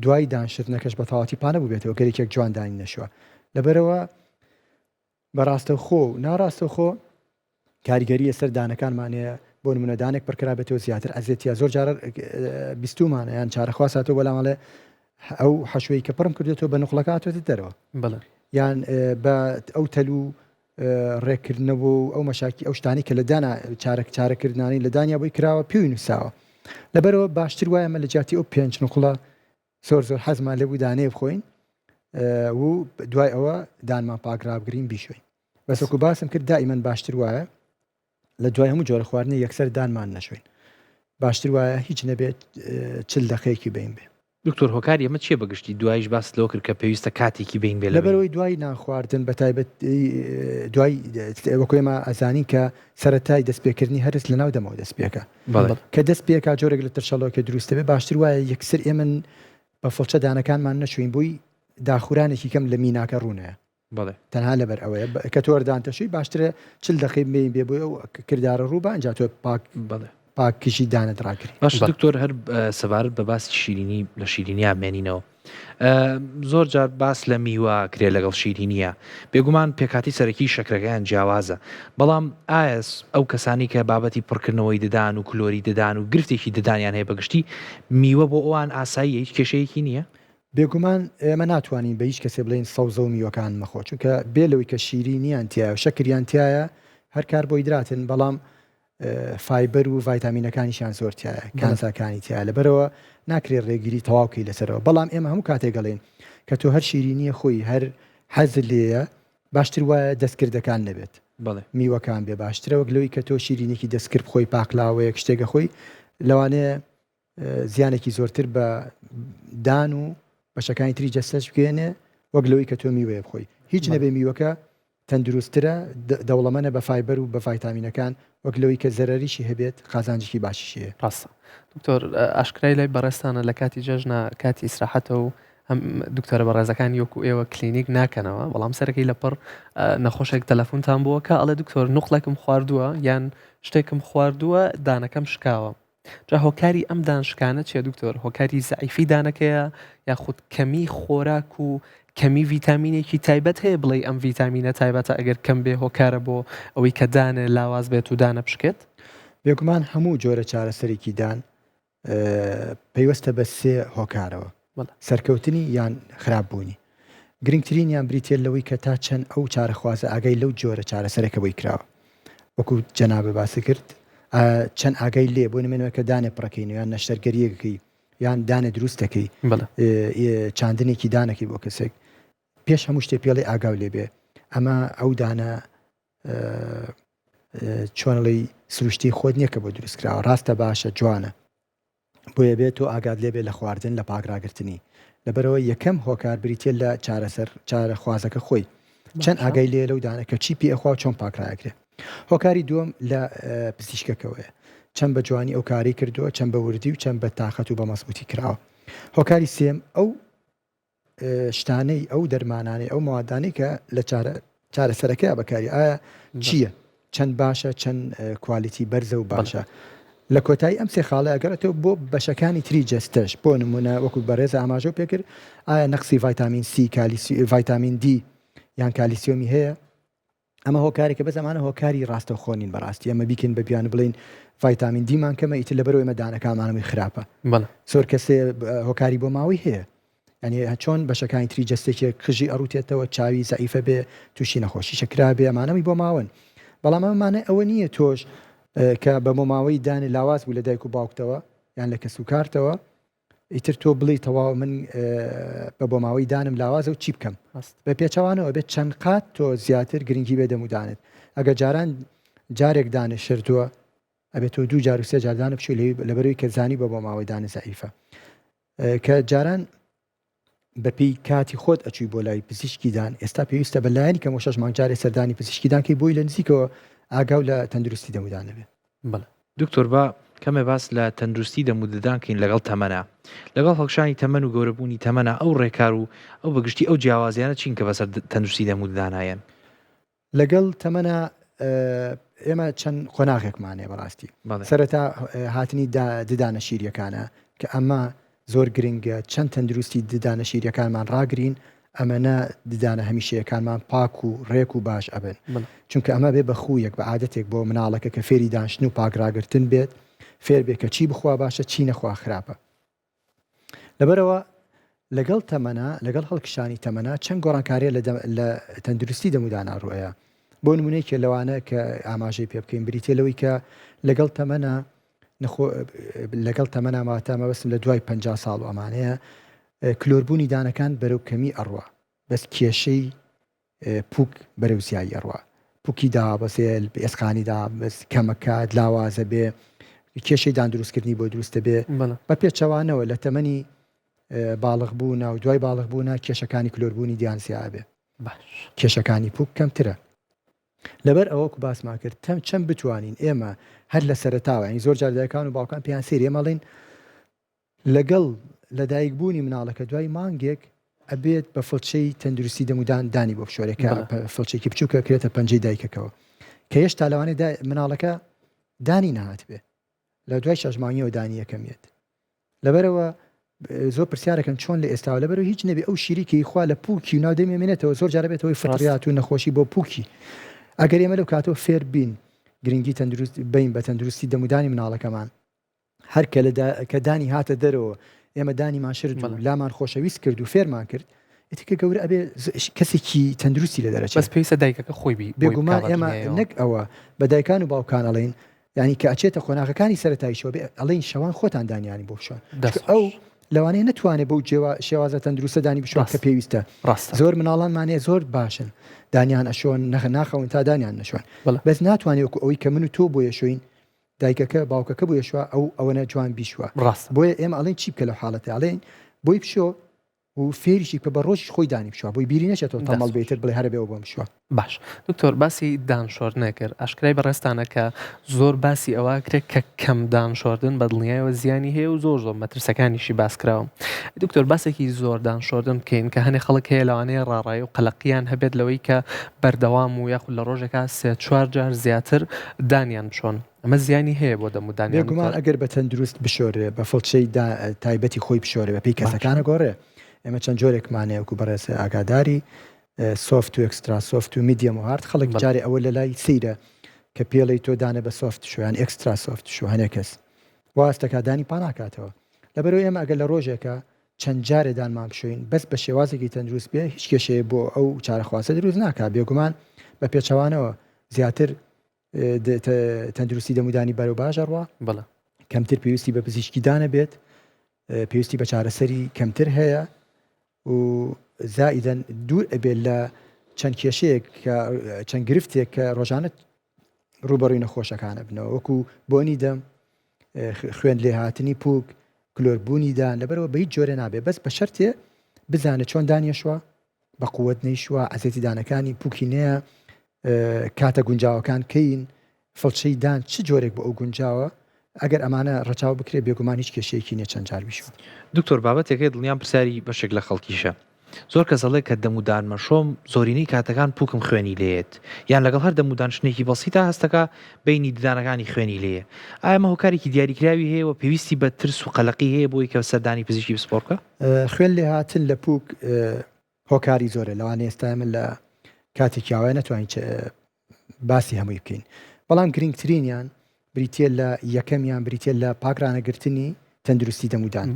دوای دانشتنەکەش بە تەواتی پانە بووبێتەوە گەرێکێک جوان دانی نەشوە لەبەرەوە بەڕاستە خۆ و ناڕاستە خۆ کاریگەری سەر دانەکانمانەیە بۆ نمونە دانێک پڕکرابێتەوە زیاتر ئەزێتە زۆر جارە بیستومانە یان چارەخواساتەوە بەڵامەڵێ ئەو حەشوەی کە پڕم کردێتەوە بە نوقڵەکاتێت دەرەوە یان بە ئەو تەل و ڕێکردنەوە و ئەو مەشاکی ئەو شتانی کە لە دانا چارەکردانی لە دانیا بۆی کراوە پێوی نووساوە لەبەرەوە باشتر وایە مە لە جاتی ئەو 5 نوقڵە زۆر حەزمان لەبوو دانەیە بخۆین و دوای ئەوە دانمان پاکرابگرین بیشوین بەسەکو باسم کرد دائیمەن باشتر وایە لە دوای هەموو جۆرە خواردنی یەکسەر دانمان نەشوین باشتر وایە هیچ نەبێت 40 دقەیەکی بین بێ دکتۆر هۆکاری ئەمە چێ بەگشتی دوایش باس لەوە کرد کە پێویستە کاتێکی بین بێ لەبەرەوەی دوای ناخواردن بە تایبەت دوای وەکو ئێمە ئەزانین کە سەرەتای دەستپێکردنی هەرس لە ناو دەمەوە دەستپێکە کە دەستپێکا جۆرێک لە ترشەڵەوە کە دروستە بێ باشتر وایە یەکسەر ئێمە بە فڵچە دانەکانمان نەشوین بووی داخورانێکی کەم لە میناکە ڕوونەیە تەنها لەبەر ئەوەیە کە تۆردانتەشوی باشترە 40 دقەی بین بێ بۆ ئەو کردارە ڕوو بە ئەنجا تۆ پاکیشی دانت ڕاکردی باش دکتۆر هەر سەبارەت بە باسی شیرینی لە شیرینیا بمێنینەوە زۆر جار باس لە میوە کرێ لەگەڵ شیرینیە بێگومان پێکاتی سەرەکی شەکرەکەیان جیاوازە بەڵام ئایس ئەو کەسانی کە بابەتی پڕکردنەوەی ددان و کلۆری ددان و گرفتێکی ددانیان هەیە بەگشتی میوە بۆ ئەوان ئاسایی هیچ کێشەیەکی نییە بێگومان ئێمە ناتوانین بە هیچ کەسێ بڵین سەوزە و میوەکان مەخۆ چونکە بێلەوەی کە شیرینیان تایە و شەکریان تایە هەر کار بۆ هیدراتن بەڵام فایبەر و ڤایتامینەکانیشیان زۆرتیایە کانساکانی تایە لەبەرەوە ناکرێت ڕێگیری تەواوکەی لەسەرەوە بەڵام ئێمە هەموو کاتێک گەڵێن کە تۆ هەر شیرینیە خۆی هەر حەز لێیە باشتر وایە دەستکردەکان نەبێت میوەکان بێ باشترە وەک لەوەی کە تۆ شیرینێکی دەستکرد خۆی پاکلاوەیە شتێکە خۆی لەوانەیە زیانێکی زۆرتر بە دان و بەشەکانی تری جەستەش بگەێنێ وەک لەوەی کە تۆ میوەیە بخۆی هیچ نەبێ میوەکە تەندروسترە دەوڵەمەنە بە فایبەر و بە ڤایتامینەکان وەک لەوەی کە زەرەریشی هەبێت قازانجێکی باشیشیە ڕاستە دکتۆر ئاشکرای لای بەڕێستانە لە کاتی جەژنە کاتی ئیسراحەتە و هەم دکتۆرە بەڕێزەکان یۆک و ئێوە کلینیک ناکەنەوە بەڵام سەرەکەی لەپڕ نەخۆشێک تەلەفۆنتان بووە کە ئەڵێ دکتۆر نوقڵێکم خواردووە یان شتێکم خواردووە دانەکەم شکاوە جا هۆکاری ئەم دانشکانە چیە دکتۆر هۆکاری زەعیفی دانەکەیە یاخود کەمی خۆراک و کەمی ڤیتامینێکی تایبەت هەیە بڵێ ئەم ڤیتامینە تایبەتە ئەگەر کەم بێ هۆکارە بۆ ئەوەی کە دانە لاواز بێت و دانە بشکێت بێگومان هەموو جۆرە چارەسەرێکی دان پەیوەستە بە سێ هۆکارەوە سەرکەوتنی یان خراپبوونی گرنگترینیان بریتێت لەوەی کە تا چەند ئەو چارەخوازە ئاگای لەو جۆرە چارەسەرێکە بۆی کراوە وەکو جەنابە باسی کرد چەند ئاگای لێ بۆ نمێنەوە کە دانێ پڕەکەین یان نەشتەرگەریەکەی یان دانە دروستەکەی چاندنێکی دانەکەی بۆ کەسێک پێش هەموو شتێ پێڵێ ئاگاو لێ بێ ئەمە ئەو دانە چۆنڵی سروشتی خۆت نییە کە بۆ دروستکراوە ڕاستە باشە جوانە بۆیە بێت تۆ ئاگاد لێ بێ لە خواردن لە پاکراگرتنی لەبەرەوە یەکەم هۆکار بریتێت لە چارەسەر چارە خوازەکە خۆی چەند ئاگای لێ لەو دانە کە چی پێ ئەخوا چۆن پاکراگرێ هۆکاری دووەم لە پزیشکەکەوەیە چەند بە جوانی ئەو کاری کردووە چەند بە وردی و چەند بە تااقەت و بە مەزبوطی کراوە هۆکاری سێم ئەو شتانەی ئەو دەرمانانەی ئەو موادانەی کە لە چارەسەرەکەی بەکاری ئایا چییە چەند باشە چەند کوالیتی بەرزە و باشە لە کۆتایی ئەم سێ خاڵە ئەگەڕێتەوە بۆ بەشەکانی تری جەستەش بۆ نمونە وەکو بەڕێز ئاماژە و پێکرد ئایا نەقسی ڤایتامین سی ڤایتامین دی یان کالیسیۆمی هەیە ئەمە هۆکارێکە بە زمانە هۆکاری ڕاستەوخۆنین بەڕاستی ئەمە بیکن بە بیان بڵین ڤایتامین دیمان کەمە ئیتر لەبەرەوەی ئێمە دانەکانمانەوەی خراپە زۆر کەسێ هۆکاری بۆ ماوەی هەیە ینی چۆن بەشەکانی تری جەستێکی قژی ئەڕوتێتەوە چاوی زەعیفە بێ تووشی نەخۆشی شەکرا بێ ئەمانەوەی بۆ ماون بەڵام ئەمانە ئەوە نییە تۆش کە بە مۆماوەی دانی لاواز بوو لە دایک و باوکتەوە یان لە کەس و کارتەوە ئیتر تۆ بڵی تەواو من بە بۆماوەی دانم لاوازە و چی بکەم بە پێچەوانەوە بێت چەند قات تۆ زیاتر گرنگی بێ دەمودانت ئەگە جاران جارێک دانە شردووە ئەبێت تۆ دوو جار و سێ جاردانە بچی لەبەرەوەی کە زانی بە بۆماوەی دانە زەعیفە کە جاران بەپی کاتی خۆت ئەچووی بۆ لای پزیشکیدان ئێستا پێویستە بە لایەنی کە شەش مانگجارێ سەردانی پزیشکیدان کەی بۆی لە نزیکەوە ئاگاو لە تەندروستی دەمودانە بێ دکتۆر بە کەمێ باس لە تەندروستی دەموددانکەین لەگەڵ تەمەنە لەگەڵ هەڵکشانی تەمەن و گەورەبوونی تەمەنە ئەو ڕێکار و ئەو بەگشتی ئەو جیاوازیانە چین کە بەسەر تەندروستی دەموددانایەن لەگەڵ تەمەنە ئێمە چەند خۆناغێکمانێ بەڕاستی سەرەتا هاتنی ددانە شیریەکانە کە ئەمە زۆر گرنگە چەند تەندروستی ددانە شیریەکانمان ڕاگرین ئەمەنە ددانە هەمیشەیەکانمان پاک و ڕێک و باش ئەبن چونکە ئەمە بێ بەخوویەک بە عادەتێک بۆ مناڵەکە کە فێری دانشتن و پاکراگرتن بێت فێر بێ کە چی بخوا باشە چی نەخوا خراپە لەبەرەوە لەگەڵ تەمەنە لەگەڵ هەڵکشانی تەمەنە چەند گۆڕانکاریە لە تەندروستی دەمودانا ڕوئەیە بۆ نمونەیەکێ لەوانە کە ئاماژەی پێ بکەین بریتێلەوەی کە لەگەڵ تەمەنە لەگەڵ تەمەنە ماتامە بەسم لە دوای 50 ساڵ و ئەمانەیە کلۆربوونی دانەکان بەرەو کەمی ئەڕوا بەس کێشەی پوک بەرەو زیایی ئەڕوا پوکی دا بەسێ ئێسقانیدا بەس کەمەکە لاوازە بێ کێشەی دان دروستکردنی بۆ دروستە بێ بە پێچەوانەوە لە تەمەنی باڵغ بوون و دوای باڵغ بوونە کێشەکانی کلۆربوونی دیان زیاد بێ کێشەکانی پوک کەمترە لەبەر ئەوەکو باسمان کرد چەند بتوانین ئێمە هەر لە سەرتاوە ینی زۆر جار دایکان و باوکان پێیان سێری ئێمەڵین لەگەڵ لەدایک بوونی مناڵەکە دوای مانگێک ئەبێت بە فڵچەی تەندروستی دەمودان دانی بۆ فشۆرێکە فڵچێکی بچووکە کرێتە پەنجەی دایکەکەەوە کە هێشتا لەوانەیە مناڵەکە دانی نهات بێ لە دوای شەژمانیەوە دانی یەکەمێت لەبەرەوە زۆر پرسیارەکەن چۆن لە ئێستا لەبەرەوە هیچ نەبێ ئەو شیریکی خوا لە پوکی و ناو دەمێنێتەوە زۆر جارە بێتەوەی فڕیات و نەخۆشی بۆ پوکی ئەگەر ئێمە لەو کاتەوە فێر بین گرنگی تەندروست بین بە تەندروستی دەمودانی مناڵەکەمان هەر کە دانی هاتە دەرەوە ئێمە دانیمان شرد و لامان خۆشەویست کرد و فێرمان کرد ئێتیکە گەورە ئەبێ کەسێکی تەندروستی لە دەرەچێت بەس پێویستە دایکەکە خۆی بێگومان ئێمە نەک ئەوە بە دایکان و باوکان ئەڵێن ینی کە ئەچێتە خۆناغەکانی سەرەتاییشەوە بێ ئەڵێن شەوان خۆتان دانیانی بۆ بشۆن ئەو لەوانەیە نتوانێت بەو شێوازە تەندروستە دانی بشۆن کە پێویستە زۆر مناڵانمانێ زۆر باشن دانیان ئەشۆن ناخەون تا دانیان نەشۆن بەس ناتوانێت ئەوەی کە من و تۆ بۆ یەشۆین دایکەکە باوکەکە بۆ یەشوە ئەوەنە جوان بیشوە بۆیە ئێمە ئەڵێن چی بکە لەو حاڵەتە ئەڵێن بۆی بشۆ و فێریشی کە بە ڕۆژی خۆی دانی بشوە بۆی بیری نەچێتەوە تەمەڵ بێتتر بڵێ هەرە بێەوە بۆم بشوە باش دکتۆر باسی دانشۆردن نەکرد ئاشکرای بەڕێستانە کە زۆر باسی ئەوە کرێت کە کەم دانشۆردن بە دڵنیایەوە زیانی هەیە و زۆر مەترسەکانیشی باسکراوە دکتۆر باسێکی زۆر دانشۆردن بکەین کە هەنێ خەڵک هەیە لەوانەیە ڕاڕایی و قەلەقیان هەبێت لەوەی کە بەردەوام و یاخود لە ڕۆژێکا 3-4 جار زیاتر دانیان بشۆن ئەمە زیانی هەیە بۆ دەمودانیان بێگومان ئەگەر بە تەندروست بشۆرێ بە فڵچەی تایبەتی خۆی بشۆرێ بە پێی کەسەکانە گۆڕێ ئێمە چەند جۆرێکمانەیە وەکو بەڕێز ئاگاداری سۆفت و ئەکسترا سۆفت و میدیەم و هارد خەڵک جارێ ئەوە لە لای سەیرە کە پێڵی تۆ دانە بە سۆفت شویان ئەکسترا سۆفت شو هەنێ کەس واستەکدانی پاناکاتەوە لەبەرەوەی ئێمە ئەگەر لە ڕۆژێکە چەند جارێدانمان بشوین بەس بە شێوازێکی تەندروست بێ هیچ کێشەیە بۆ ئەو چارەخواسە دروست ناکات بێگومان بە پێچەوانەوە زیاتر تەندروستی دەمودانی بەرەو باشەڕوە کەمتر پێویستی بە پزیشکی دانە بێت پێویستی بە چارەسەری کەمتر هەیە و زائیدەن دوور ئەبێت لە چەند کێشەیەک چەند گرفتێک کە ڕۆژانە ڕوبەڕووی نەخۆشەکانە بنەوە وەکو بۆنی دەم خوێن لێهاتنی پووک کلۆربوونیدان لەبەرەوە بە هیچ جۆرە نابێت بەس بە شەرتێ بزانێت چۆن دانیێشوە بە قووەت نەیشوە ئەزێتی دانەکانی پووکی نەیە کاتە گونجاوەکان کەین فڵچەی دان چ جۆرێک بە ئەو گونجاوە ئەگەر ئەمانە ڕەچاو بکرێت بێگومان هیچ کێشەیەکی نیە چەند جار بیشوە دکتۆر بابەتێکەکەی دڵنیام پرسیاری بەشێک لە خەڵکیشە زۆر کەس دەڵێ کە دەمودانمە شۆم زۆرینەی کاتەکان پووکم خوێنی لێت یان لەگەڵ هەر دەمودان شتێکی بەسیتە هەستەکە بینی ددانەکانی خوێنی لێیە ئایا هۆکارێکی دیاریکراوی هەیە و پێویستی بە ترس و قەلەقی هەیە بۆی کە سەردانی پزیشکی بسپۆرکە خوێن لێ هاتن لە پووک هۆکاری زۆرە لەوانەیە ئێستا من لە کاتێکی ئاوای نەتوانین باسی هەمووی بکەین بەڵام گرنگترینیان بریتێ لە یەکەمیان بریتێ لە پاگرانەگرتنی تەندروستی دەمودان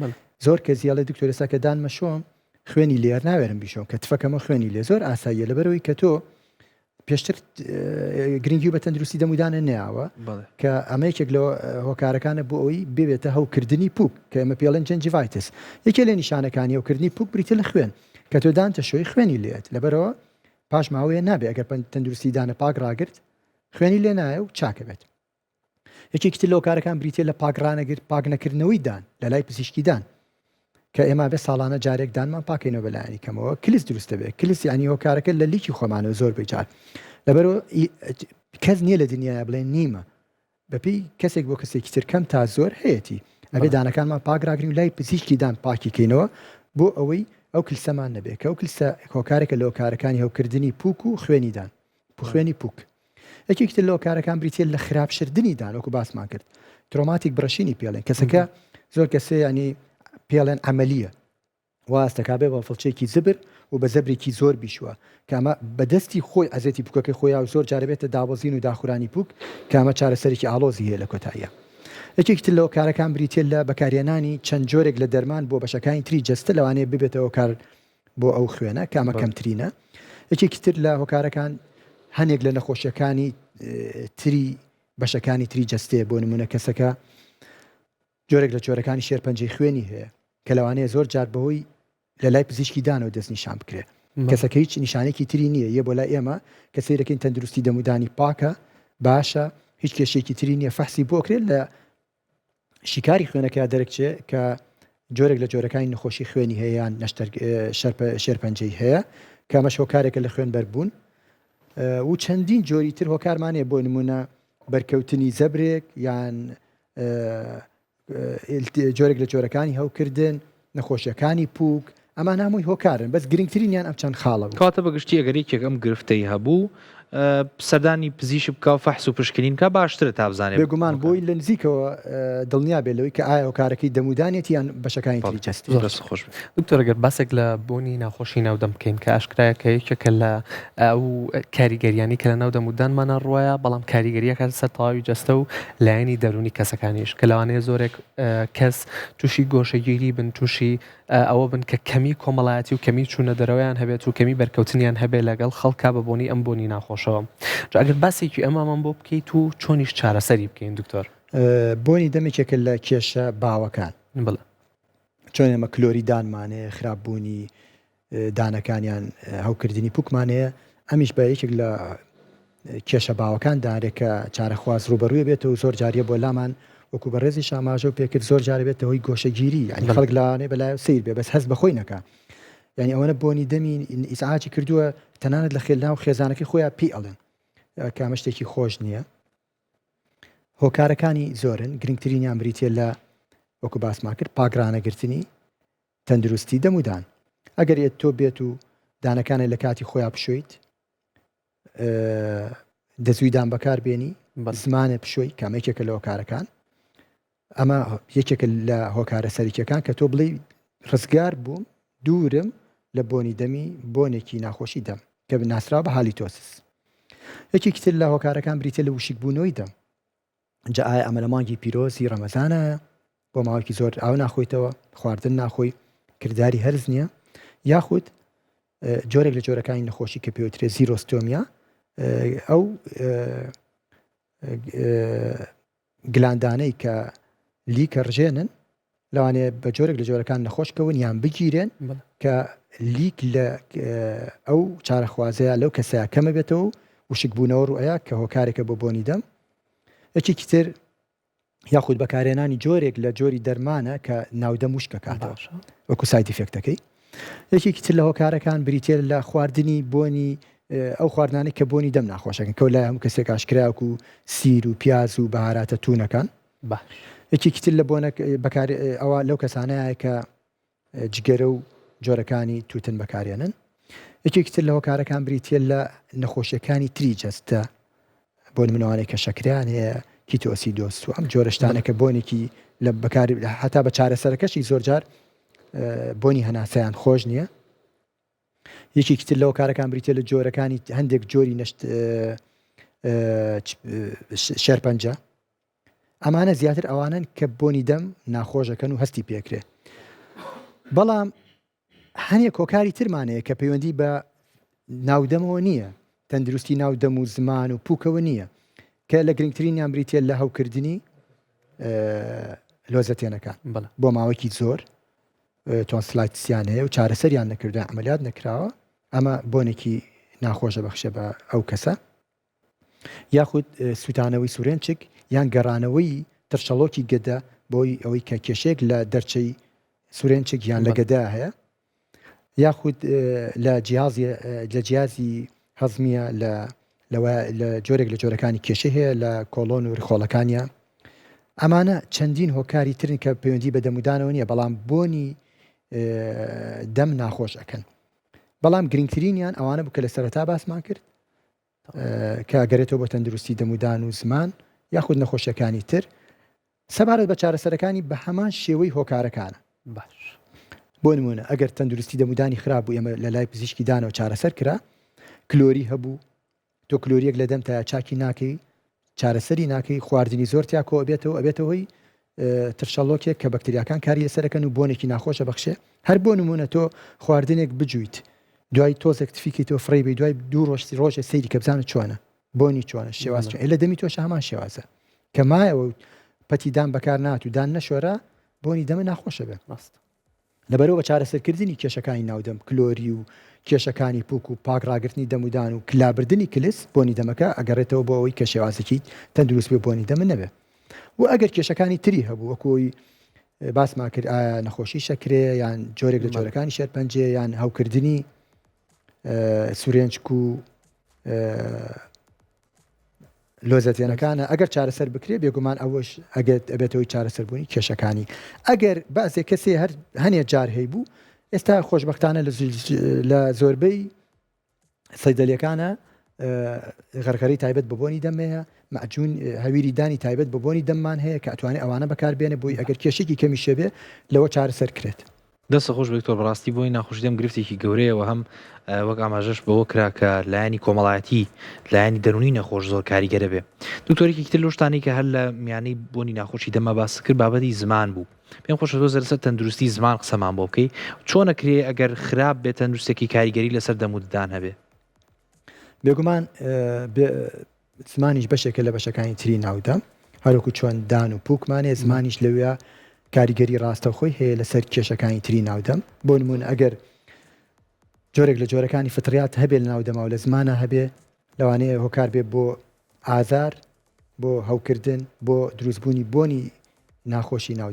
زۆر کە زیاڵە دکتۆر ئێستا کە دانمە شۆم خوێنی لێر ناوێرم بیشۆم کە تفەکەمە خوێنی لێ زۆر ئاساییە لەبەرەوەی کە تۆ پێشتر گرنگی بە تەندروستی دەمودانە نەیاوە کە ئەمەیەکێک لە هۆکارەکانە بۆ ئەوی ببێتە هەوکردنی پووک کە ئەمە پێڵێن جەنجڤایتس یەکێ لە نیشانەکانی هەوکردنی پووک بریتە لە خوێن کە تۆ دانتە شۆی خوێنی لێت لەبەرەوە پاش ماوەیە نابێ ئەگەر تەندروستی دانە پاک ڕاگرت خوێنی لێ نایە و چاکە بێت یەکێکتر لە هۆکارەکان بریتێ لە پاگرانەگرت پاک نەکردنەوەی دان لە لای پزیشکی دان کە ئێمە بێ ساڵانە جارێک دانمان پاکەینەوە بەلایانی کەمەوە کلیس دروستە بێت کلیس ینی هۆکارەکە لە لیکی خۆمانەوە زۆر بجار لەبەرەوە کەس نییە لە دنیاە بڵێن نیمە بەپی کەسێک بۆ کەسێکی تر کەم تا زۆر هەیەی ئەبێ دانەکانمان پاکراگرین و لای پزیشکی دان پاکیکەینەوە بۆ ئەوەی ئەو کلیسەمان نەبێت کە ئەو کلیسە هۆکارێکە لە هۆکارەکانی هەوکردنی پووک و خوێنی دان خوێنی پووک یەکێکتر لە هۆکارەکان بریتێ لە خراپشردنی دان وەکو باسمان کرد ترۆماتیک برەشینی پێڵێن کەسەکە زۆر کەسێ ینی پێڵێن ئەمەلیە واستەکا بێ بە فڵچێکی زبر و بە زەبرێکی زۆر بیشوە کامە بەدەستی خۆی ئەزێتی پووکەکەی خۆیان و زۆر جارەبێتە دابەزین و داخورانی پووک کامە چارەسەرێکی ئالۆزی هەیە لە کۆتاییە یەکێکتر لە هۆکارەکان بریتێ لە بەکارهێنانی چەند جۆرێک لە دەرمان بۆ بەشەکانی تری جەستە لەوانەیە ببێتە هۆکار بۆ ئەو خوێنە کامە کەمترینە یەکێکتر لە هۆکارەکان هەنێک لە نەخۆشیەکانی تری بەشەکانی تری جەستەیە بۆ نمونە کەسەکە جۆرێک لە جۆرەکانی شێرپەنجەی خوێنی هەیە کە لەوانەیە زۆر جار بەهۆی لە لای پزیشکی دانەوە دەست نیشان بکرێت کەسەکە هیچ نیشانێکی تری نییە یە بۆ لای ئێمە کە سەیرەکەین تەندروستی دەمودانی پاکە باشە هیچ کێشێکی تری نییە فەحسی بۆ کرێت لە شیکاری خوێنەکە دەرەکچێ کە جۆرێک لە جۆرەکانی نەخۆشی خوێنی هەیەیان شێرپەنجەی هەیە کە ئەمەش هۆکارێکە لە خوێن بەربوون و چەندین جۆری تر هۆکارمانێ بۆ نمونە بەرکەوتنی زەبرێک یان جۆرێک لە جۆرەکانی هەوکردن نەخۆشیەکانی پووک ئەمان هەمووی هۆکارن بەس گرنگترینیان ئەم چەند خاڵە کاتە بەگشتی ئەگەرێکێک ئەم گرفتەی هەبوو سەردانی پزیشک بکە و فەحس و پشکنین کە باشترە تا بزانێت بێگومان بۆی لە نزیکەوە دڵنیا بێت لەوەی کە ئایا هۆکارەکەی دەمودانێتی یان بەشەکانی تری جەستی خۆش دکتۆر ئەگەر باسێک لە بۆنی ناخۆشی ناودەم بکەین کە ئاشکرایە کە یەکێکە لە ئەو کاریگەریانی کە لە ناو دەمودانمانە ڕوایە بەڵام کاریگەریەکە سەر تەواوی جەستە و لایەنی دەرونی کەسەکانیش کە لەوانەیە زۆرێک کەس تووشی گۆشەگیری بن تووشی ئەوە بن کە کەمی کۆمەڵایەتی و کەمی چوونە دەرەوەیان هەبێت و کەمی بەرکەوتنیان هەبێت لەگەڵ خەڵکا بە بۆنی ئەم بۆنی ناخۆش ئەمڕۆشەوە ئەگەر باسێکی ئەمامان بۆ بکەیت و چۆنیش چارەسەری بکەین دکتۆر. بۆنی دەمێکێکە لە کێشە باوەکان بڵێ چۆن ئێمە کلۆری دانمانەیە خراپبوونی دانەکانیان هەوکردنی پوکمانەیە ئەمیش بە یەکێک لە کێشە باوەکان دارێکە چارەخواز ڕوبەڕووی بێتەوە زۆر جاریە بۆ لامان وەکو بە ڕێزی شاماژە و پێکرد زۆر جارە بێتە هۆی گۆشەگیری ینی خەڵک لاوانێ بەلای سیر بێ بەس هەست بەخۆی نەکە ینی ئەوەنە بۆنی دەمی ئیسعاجی کردووە تەنانەت لە خێلنا و خێزانەکەی خۆیان پێی ئەڵێن کامە شتێکی خۆش نییە. هۆکارەکانی زۆرن گرنگترینیان بریتە لە وەکو باسمان کرد پاگرانەگرتنی تەندروستی دەمودان. ئەگەر تۆ بێت و دانەکانی لە کاتی خۆیان پشۆیت دەزویدان بەکار بێنی زمانە پشۆی کامێکێکە لە هۆکارەکان ئەمە یەکێکە لە هۆکارە سەرکیەکان کە تۆ بڵێ ڕزگار بووم دوورم لە بۆنی دەمی بۆنێکی ناخۆشی دەم کە ناسرا بە هالیتۆسس. یەکێکی تر لە هۆکارەکان بریتە لە وشک بوونەوەی دەم. جا ئایا ئەمە لە مانگی پیرۆزی ڕەمەزانە بۆ ماوەیەکی زۆر ئاو ناخۆیتەوە خواردن ناخۆی کردداری هەرز نییە یاخود جۆرێک لە جۆرەکانی نەخۆشی کە پێوترێ زیرۆستۆمیا ئەو گلاندانەی کە لیکە ڕژێنن لەوانێ بە جۆرێک لە جۆرەکان نەخۆشکەون یان بگیرێن کە لیک لە ئەو چارەخوازەیە لەو کەسەیە کەمە بێتەوە وشک بوونەوە ڕوئەیە کە هۆکارێکە بۆ بۆنی دەم. یەکێکی تر یاخود بەکارێنانی جۆرێک لە جۆری دەرمانە کە ناودەم وشکە کاتەوە وەکو سایتی فێکتەکەی. یەکێکی تر لە هۆکارەکان بریتێ لە خواردنی بۆنی ئەو خواردنانی کە بۆنی دەم ناخۆشەکەن کە لای هەموو کەسێک ئاشکراوە و سیر و پیاز و بەهاراتە توونەکان. یەکێکی تر لە بۆنە بەکار ئەوە لەو کەسانەیە کە جگەرە و جۆرەکانی توتن بەکارێنن. یەکێکی تر لە هۆکارەکان بریتێ لە نەخۆشیەکانی تری جەستە بۆ منەوانێک کە شەکریان هەیە کیتۆسیدۆس و ئەم جۆرەشتانەکە بۆنێکی لە بەکار هەتا بە چارەسەرەکەشی زۆرجار بۆنی هەناسەیان خۆش نییە. یەکێکی تر لەوە کارەکان بریتێ لە جۆرەکانی هەندێک جۆری نەشت شێرپەنجە ئەمانە زیاتر ئەوانن کە بۆنی دەم ناخۆشەکەن و هەستی پێکرێ. بەڵام هەنێک هۆکاری ترمانەیە کە پەیوەندی بە ناودەمەوە نییە تەندروستی ناودەم و زمان و پووکەوە نییە کە لە گرنگترینیان بریتێ لە هەوکردنی لۆزەتێنەکان بۆ ماوەیەکی زۆر تۆنسلایتسیان هەیە و چارەسەریان نەکردووە ئەمەلیات نەکراوە ئەمە بۆنێکی ناخۆشە بەخشە بە ئەو کەسە یاخود سوتانەوەی سوورێنچک یان گەڕانەوەی ترشەڵۆکی گەدە بۆی ئەوەی کە کێشێک لە دەرچەی سوورێنچک یان لە گەدا هەیە یاخود لە جیازی هەزمیە لە جۆرێک لە جۆرەکانی کێشە هەیە لە کۆڵۆن و ڕخۆڵەکانیە. ئەمانە چەندین هۆکاری ترن کە پەیوەندی بە دەمودانەوە نییە بەڵام بۆنی دەم ناخۆش ئەکەن. بەڵام گرنگترینیان ئەوانە بوو کە لە سەرەتا باسمان کرد کە ئەگەرێتەوە بۆ تەندروستی دەمودان و زمان یاخود نەخۆشیەکانی تر سەبارەت بە چارەسەرەکانی بە هەمان شێوەی هۆکارەکانە. باش بۆ نمونە ئەگەر تەندروستی دەمودانی خراپ بوو ئێمە لە لای پزیشکی دانەوە چارەسەر کرا کلۆری هەبوو تۆ کلۆریەک لە دەم تا چاکی ناکەی چارەسەری ناکەی خواردنی زۆر تیاکۆ ئەبێتەوەی ترشەڵۆکێک کە بەکتریاکان کاری لەسەرەکەن و بۆنێکی ناخۆشە بەخشێ. هەر بۆ نمونە تۆ خواردنێک بجویت دوای تۆزێک تفیکەیتەوە فڕی بی دوای دوو ڕۆژی سەیری کە بزانە چۆنە بۆنی چۆنە شێواز چۆن لە دەمی تۆش هەمان شێوازە کە مایەوە پەتی دان بەکار نات و دان نەشۆرە بۆنی دەمە ناخۆشە بێت. لەبەرەوە بە چارەسەرکردنی کێشەکانی ناودەم کلۆری و کێشەکانی پوک و پاک ڕاگررتنی دەمودان و کلابردنی کلس بۆنی دەمەکە ئەگەڕێتەوە بۆ ئەوەی کە شێوازێکی تەندروست بێ بۆنی دەمە نەبێ. و ئەگەر کێشەکانی تری هەبوو وەکۆی باسمان کرد ئایا نەخۆشی شەکرێ یان جۆرێک لە جۆرەکانی شێرپەنجێ یان هەوکردنی سوورێنچک و لۆزەتێنەکانە ئەگەر چارەسەر بکرێ بێگومان ئەوەش ئەگەر ئەبێتەوەی چارەسەربوونی کێشەکانی. ئەگەر بەزێک کەسێ هەنێ جار هەی بوو ئێستا خۆشبەختانە لە زۆربەی سەیدەلیەکانە غەرغەری تایبەت بە بۆنی دەمەیە مەعجون هەویری دانی تایبەت بە بۆنی دەممان هەیە کە ئەتوانێت ئەوانە بەکاربێنە بۆی ئەگەر کێشێکی کەمی شەبێ لەوە چارەسەر کرێت. دەستە خۆش بێت تۆ بەڕاستی بۆی ناخۆشی دەم گرفتێکی گەورەیەوە هەم وەک ئاماژەش بەوە کرا کە لایەنی کۆمەڵایەتی لایەنی دەرونی نەخۆش زۆر کاریگەرە بێ. دکتۆرێکی تر لەو شتانەی کە هەر لە میانەی بۆنی ناخۆشی دەمە باس کرد بابەتی زمان بوو. پێم خۆشە تۆ لەسەر تەندروستی زمان قسەمان بۆ بکەی چۆن ئەکرێ ئەگەر خراپ بێت تەندروستێکی کاریگەری لەسەر دەموددان هەبێ. بێگومان زمانیش بەشێکە لە بەشەکانی تری ناودا هەروکو چۆن دان و پووکمانێ زمانیش لەوێ کاریگەری ڕاستەخۆی هەیە لەسەر کێشەکانی تری ناودەم بۆ نمونە ئەگەر جۆرێک لە جۆرەکانی فتریات هەبێ لە ناودەما و لە زمانە هەبێ لەوانەیە هۆکار بێ بۆ ئازار بۆ هەوکردن بۆ دروستبوونی بۆنی ناخۆشی ناودەما